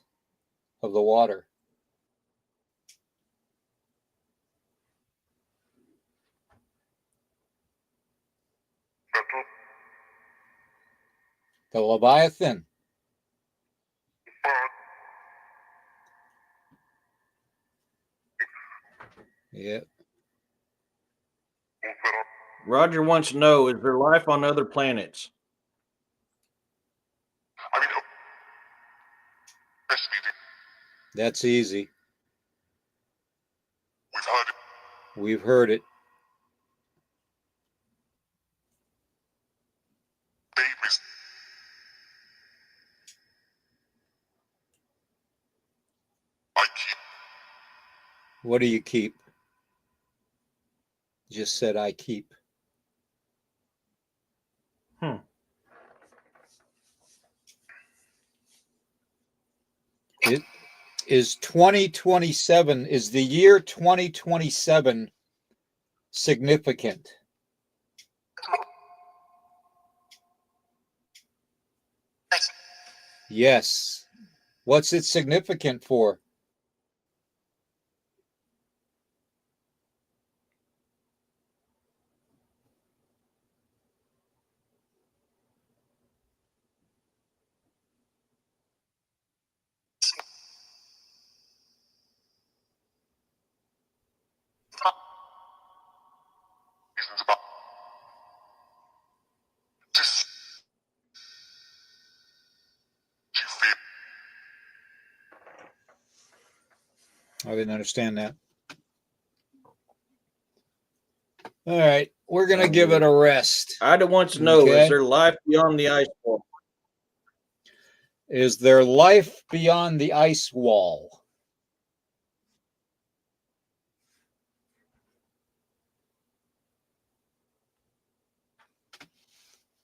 of the water? The Leviathan. Yeah. Roger wants to know, is there life on other planets? That's easy. We've heard it. What do you keep? Just said I keep. It is 2027. Is the year 2027 significant? Yes. What's it significant for? I didn't understand that. All right. We're going to give it a rest. I want to know, Okay. is there life beyond the ice wall? Is there life beyond the ice wall?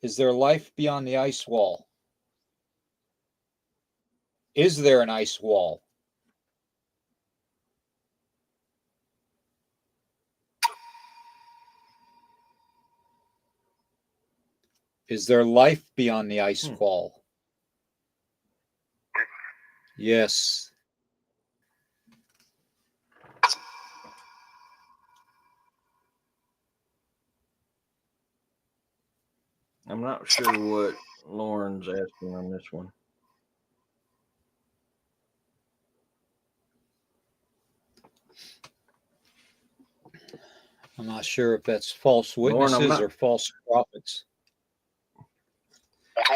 Is there life beyond the ice wall? Is there an ice wall? Is there life beyond the ice wall? Yes. I'm not sure what Lauren's asking on this one. I'm not sure if that's false Lauren, witnesses or false prophets.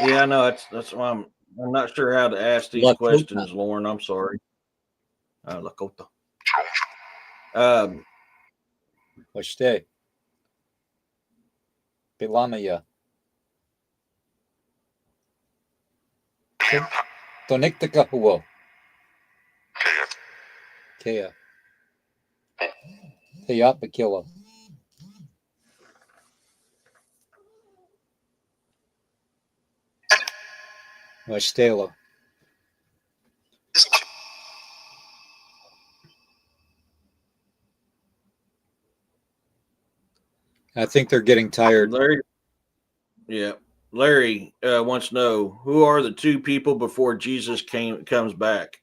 Yeah, I know. That's why I'm not sure how to ask these Lakota. questions, Lauren. I'm sorry. Lakota. Washte. Pilamaya. Tonikta huo. Kea. Teapakila. Washtela. I think they're getting tired. Larry wants to know, who are the two people before Jesus comes back?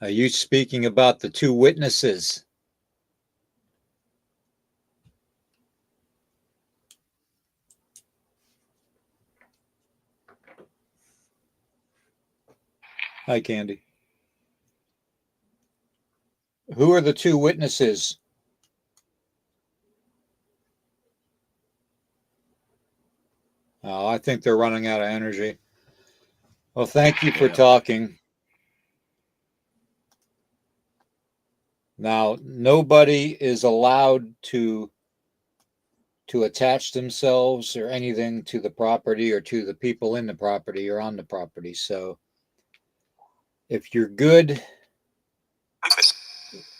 Are you speaking about the two witnesses? Hi, Candy. Who are the two witnesses? Oh, I think they're running out of energy. Well, thank you for talking. Now, nobody is allowed to attach themselves or anything to the property or to the people in the property or on the property. So if you're good,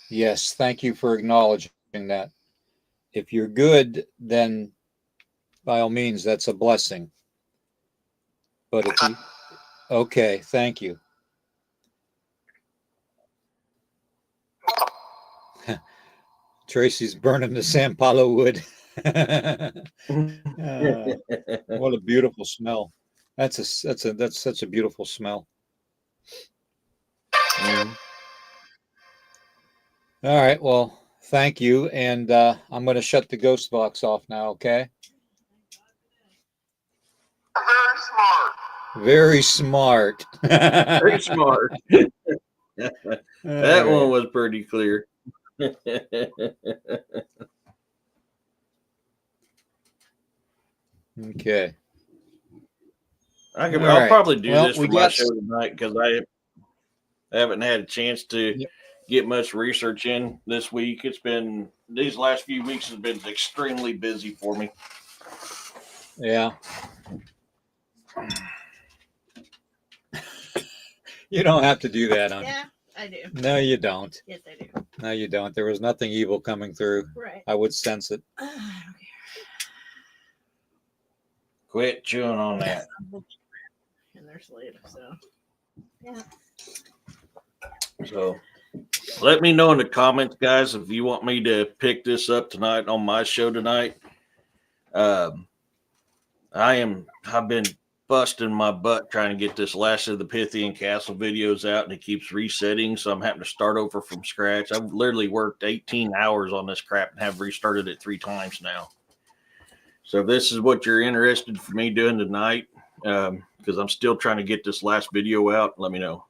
yes, thank you for acknowledging that. If you're good, then by all means, that's a blessing. But if you, okay, thank you. Tracy's burning the San Paulo wood. What a beautiful smell. That's such a beautiful smell. Mm-hmm. All right. Well, thank you. And I'm going to shut the ghost box off now. Okay. Very smart. Very smart. That one was pretty clear. Okay. I'll probably do this for my show some... tonight because I haven't had a chance to get much research in this week. It's been, these last few weeks has been extremely busy for me. Yeah. You don't have to do that, honey. Yeah, I do. No, you don't. Yes, I do. No, you don't. There was nothing evil coming through. Right. I would sense it. I don't care. Quit chewing on that. And they're asleep, so yeah. So let me know in the comments, guys, if you want me to pick this up tonight on my show tonight. I've been busting my butt trying to get this Last of the Pythian Castle videos out, and it keeps resetting, so I'm having to start over from scratch. I've literally worked 18 hours on this crap and have restarted it 3 times now. So if this is what you're interested for me doing tonight, because I'm still trying to get this last video out, let me know.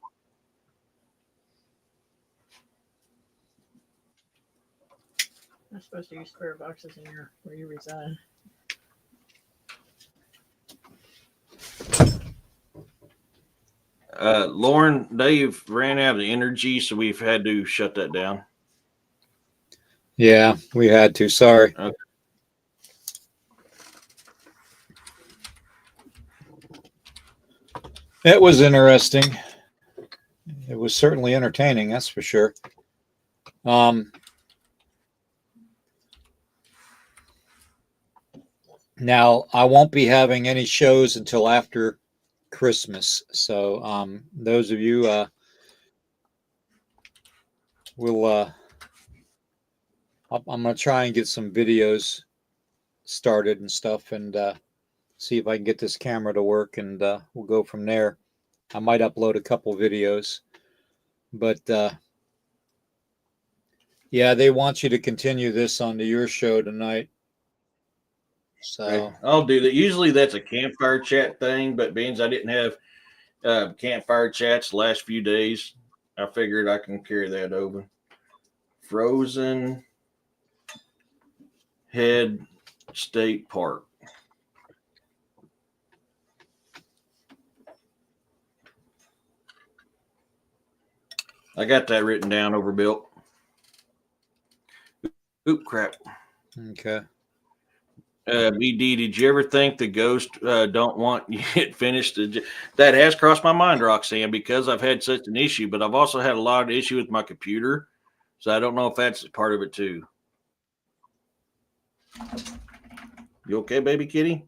I'm supposed to use square boxes in where you reside. Lauren, they've ran out of energy, so we've had to shut that down. Yeah, we had to. Sorry. Okay. It was interesting. It was certainly entertaining, that's for sure. Now, I won't be having any shows until after Christmas. So those of you will I'm going to try and get some videos started and stuff and see if I can get this camera to work, and we'll go from there. I might upload a couple videos, but yeah, they want you to continue this onto your show tonight. So Okay, I'll do that. Usually that's a campfire chat thing, but being I didn't have campfire chats the last few days, I figured I can carry that over. Frozen Head State Park. I got that written down over Bill. Oop, crap. okay. BD, did you ever think the ghost don't want it finished? That has crossed my mind, Roxanne, because I've had such an issue, but I've also had a lot of issue with my computer. So I don't know if that's part of it too. You okay, baby kitty?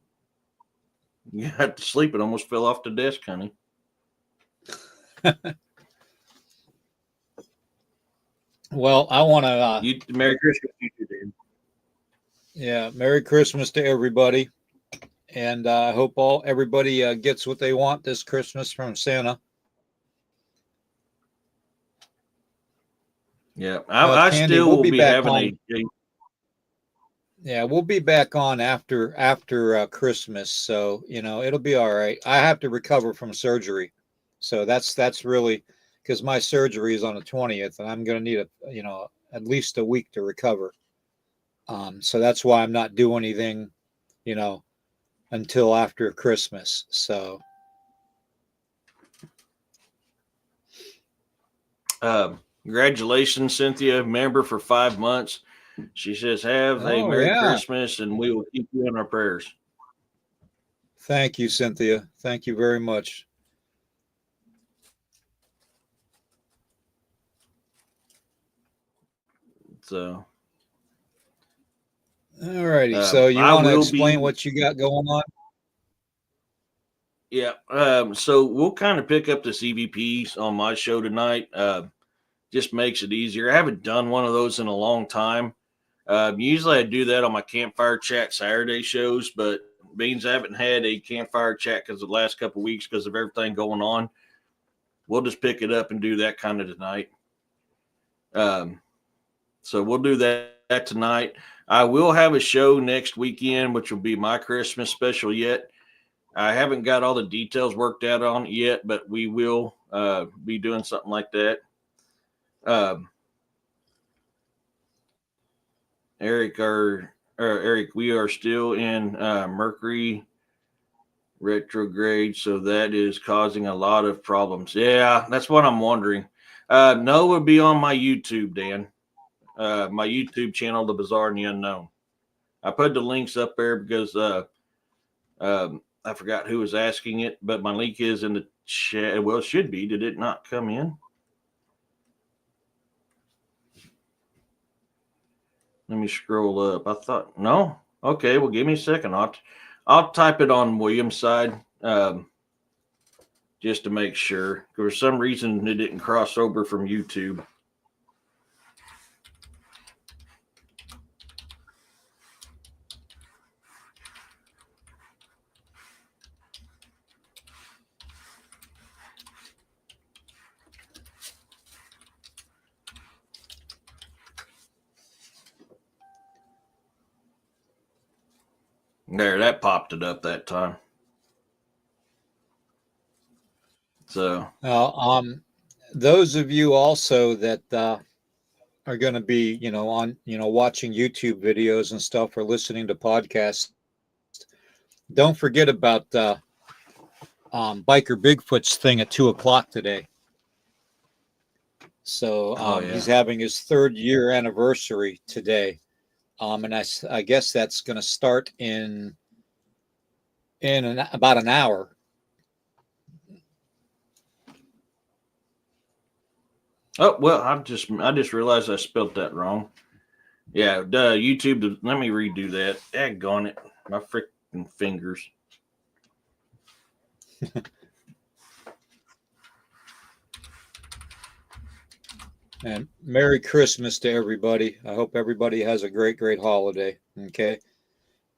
You had to sleep. It almost fell off the desk, honey. Well, I want to Merry Christmas to you, dude. Yeah, Merry Christmas to everybody, and I hope everybody gets what they want this Christmas from Santa. Yeah, I Candy, still we'll will be be back having on. Yeah, we'll be back on after Christmas, so it'll be all right. I have to recover from surgery, so that's really because my surgery is on the 20th, and I'm going to need at least a week to recover. So that's why I'm not doing anything, until after Christmas. So, congratulations, Cynthia, member for 5 months. She says, "Have a Merry Christmas, and we will keep you in our prayers." Thank you, Cynthia. Thank you very much. So, all righty. So you want to explain what you got going on? Yeah. So we'll kind of pick up the CVPs on my show tonight. Just makes it easier. I haven't done one of those in a long time. Usually I do that on my Campfire Chat Saturday shows, but beans I haven't had a Campfire Chat because of the last couple of weeks because of everything going on. We'll just pick it up and do that kind of tonight. So we'll do that tonight. I will have a show next weekend, which will be my Christmas special yet. I haven't got all the details worked out on it yet, but we will be doing something like that. Eric, we are still in Mercury retrograde, so that is causing a lot of problems. Yeah, that's what I'm wondering. No, it'll be on my YouTube, Dan. My YouTube channel, The Bizarre and the Unknown. I put the links up there because I forgot who was asking it, but my link is in the chat. Well, it should be. Did it not come in? Let me scroll up. I thought, no. Okay, well, give me a second. I'll type it on William's side just to make sure. For some reason, it didn't cross over from YouTube. There, that popped it up that time. So, those of you also that are going to be, on, watching YouTube videos and stuff or listening to podcasts, don't forget about Biker Bigfoot's thing at 2:00 today. So he's having his 3rd year anniversary today. And I guess that's going to start in about an hour. Oh, well, I just realized I spelled that wrong. Yeah, YouTube, let me redo that. Daggone it. My freaking fingers. And Merry Christmas to everybody. I hope everybody has a great, great holiday. Okay.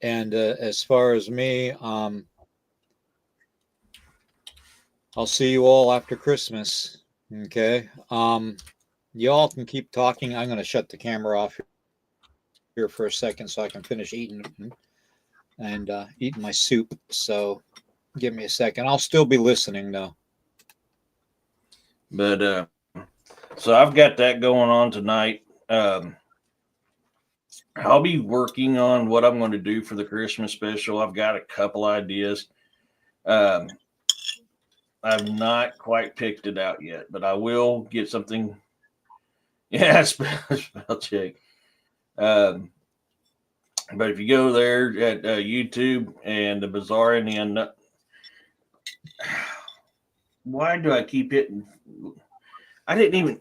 And as far as me, I'll see you all after Christmas. Okay. Y'all can keep talking. I'm going to shut the camera off here for a second so I can finish eating and eating my soup. So give me a second. I'll still be listening though. But so I've got that going on tonight. I'll be working on what I'm going to do for the Christmas special. I've got a couple ideas. I've not quite picked it out yet, but I will get something. Yeah, spell check. But if you go there at YouTube and the Bizarre and the Unknown, why do I keep hitting? I didn't even.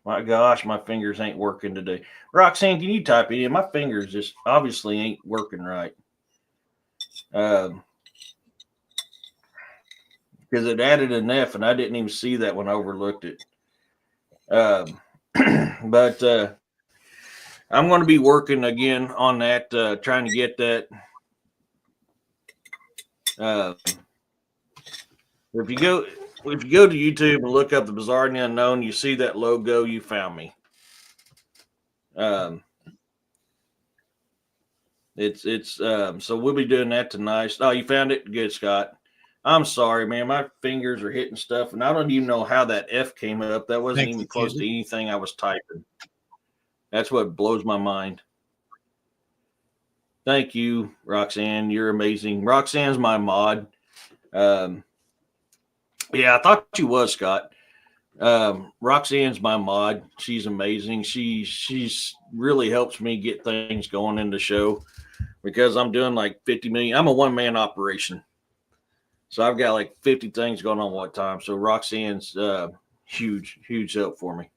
My gosh, my fingers ain't working today. Roxanne, can you type it in? My fingers just obviously ain't working right. Because it added an F, and I didn't even see that when I overlooked it. But I'm going to be working again on that, trying to get that. If you go to YouTube and look up the Bizarre and the Unknown, you see that logo, you found me. So we'll be doing that tonight. Oh, you found it? Good, Scott. I'm sorry, man. My fingers are hitting stuff, and I don't even know how that F came up. That wasn't even close to anything I was typing. That's what blows my mind. Thank you, Roxanne. You're amazing. Roxanne's my mod. Yeah, I thought you was, Scott. Roxanne's my mod. She's amazing. She's really helps me get things going in the show because I'm doing like 50 million. I'm a one-man operation. So I've got like 50 things going on at one time. So Roxanne's huge help for me.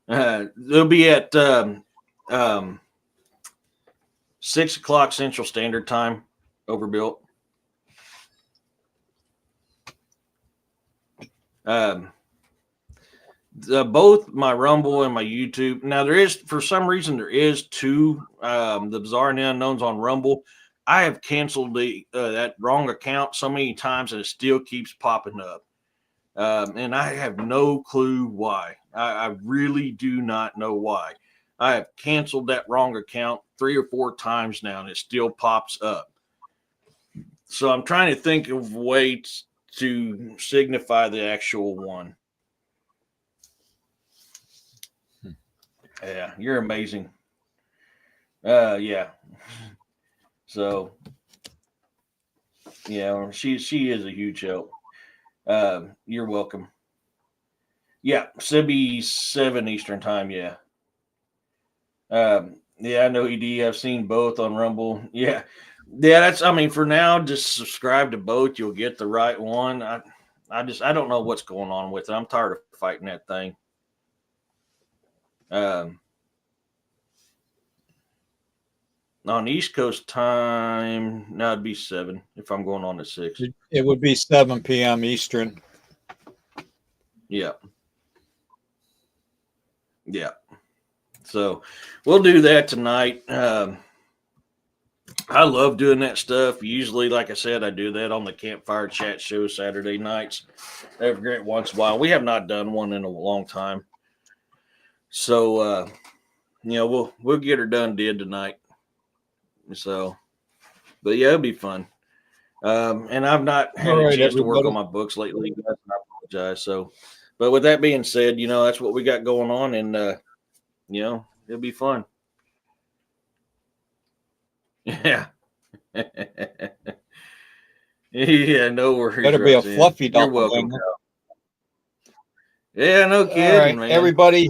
They'll be at 6 o'clock Central Standard Time, overbuilt. Both my Rumble and my YouTube. Now for some reason there is two the Bizarre and the Unknowns on Rumble. I have canceled that wrong account so many times and it still keeps popping up. And I have no clue why. I really do not know why. I have canceled that wrong account 3 or 4 times now and it still pops up. So I'm trying to think of ways to signify the actual one. Yeah, you're amazing. Yeah. So, yeah, she is a huge help. You're welcome. Yeah, Sibby 7 Eastern Time. Yeah. Yeah, I know ED. I've seen both on Rumble. Yeah. I mean, for now, just subscribe to both. You'll get the right one. I don't know what's going on with it. I'm tired of fighting that thing. On East Coast time, no, it'd be 7 if I'm going on at 6. It would be 7 p.m. Eastern. Yeah. Yeah. So we'll do that tonight. I love doing that stuff. Usually, like I said, I do that on the Campfire Chat Show Saturday nights. Every once in a while. We have not done one in a long time. So, we'll get her done tonight. So, but yeah, it'll be fun. And I've not had a chance to work on my books lately. I apologize. So, but with that being said, that's what we got going on, and it'll be fun. Yeah. Yeah, no worries. Better be a Roxanne. fluffy You're welcome. doppelganger. Yeah, no All kidding, right, man. everybody,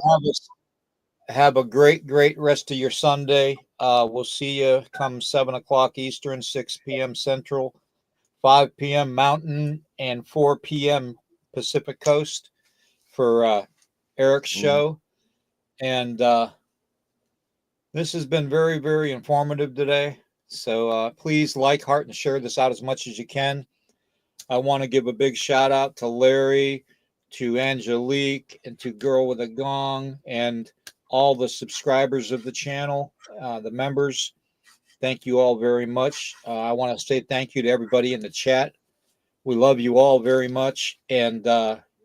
have a great rest of your Sunday. We'll see you come 7 o'clock Eastern, 6 p.m. Central, 5 p.m. Mountain, and 4 p.m. Pacific Coast for Eric's show. And this has been very informative today. So please like, heart, and share this out as much as you can. I want to give a big shout out to Larry, to Angelique, and to Girl with a Gong, and all the subscribers of the channel, the members. Thank you all very much. I want to say thank you to everybody in the chat. We love you all very much, and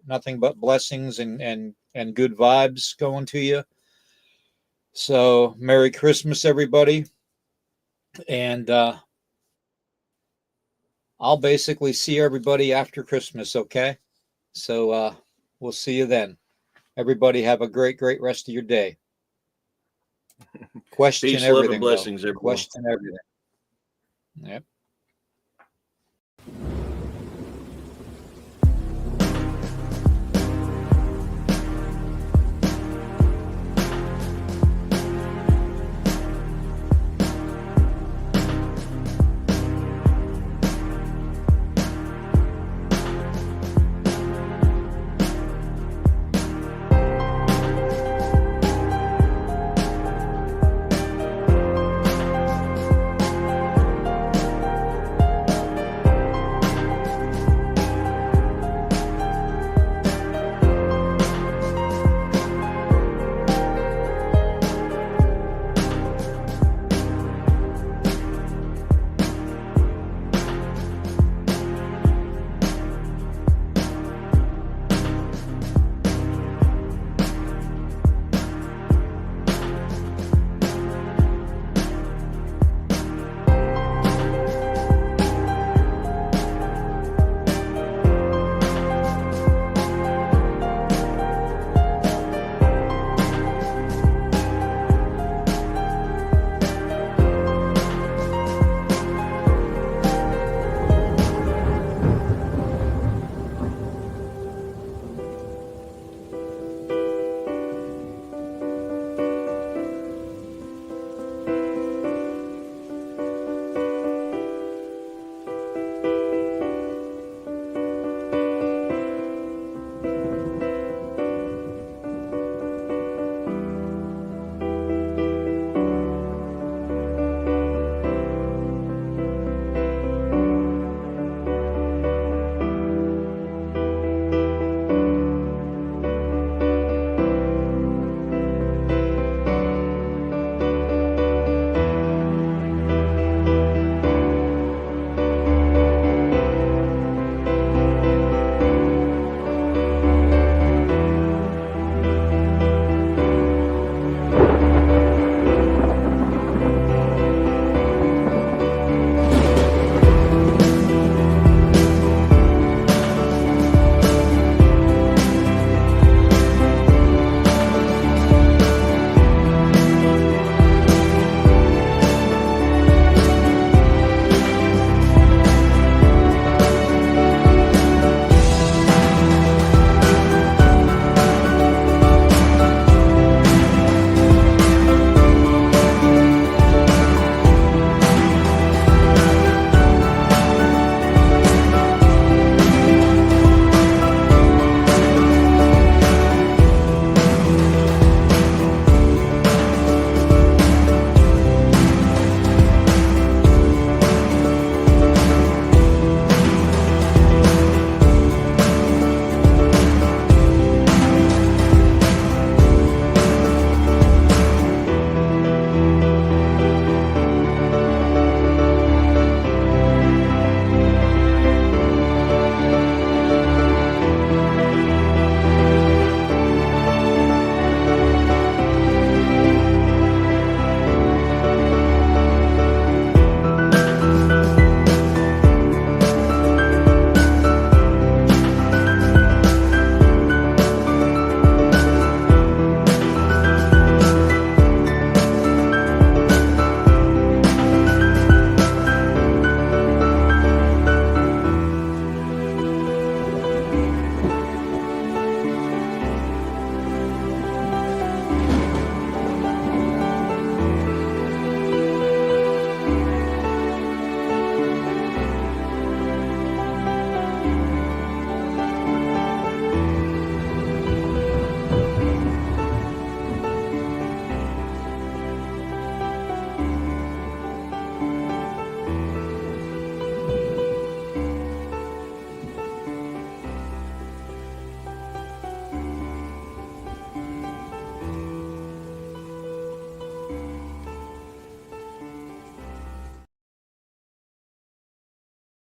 nothing but blessings and good vibes going to you. So Merry Christmas, everybody. And I'll basically see everybody after Christmas, okay? So we'll see you then. Everybody have a great rest of your day. Question Peace, everything, love, and blessings, everyone. Question everything. Yep.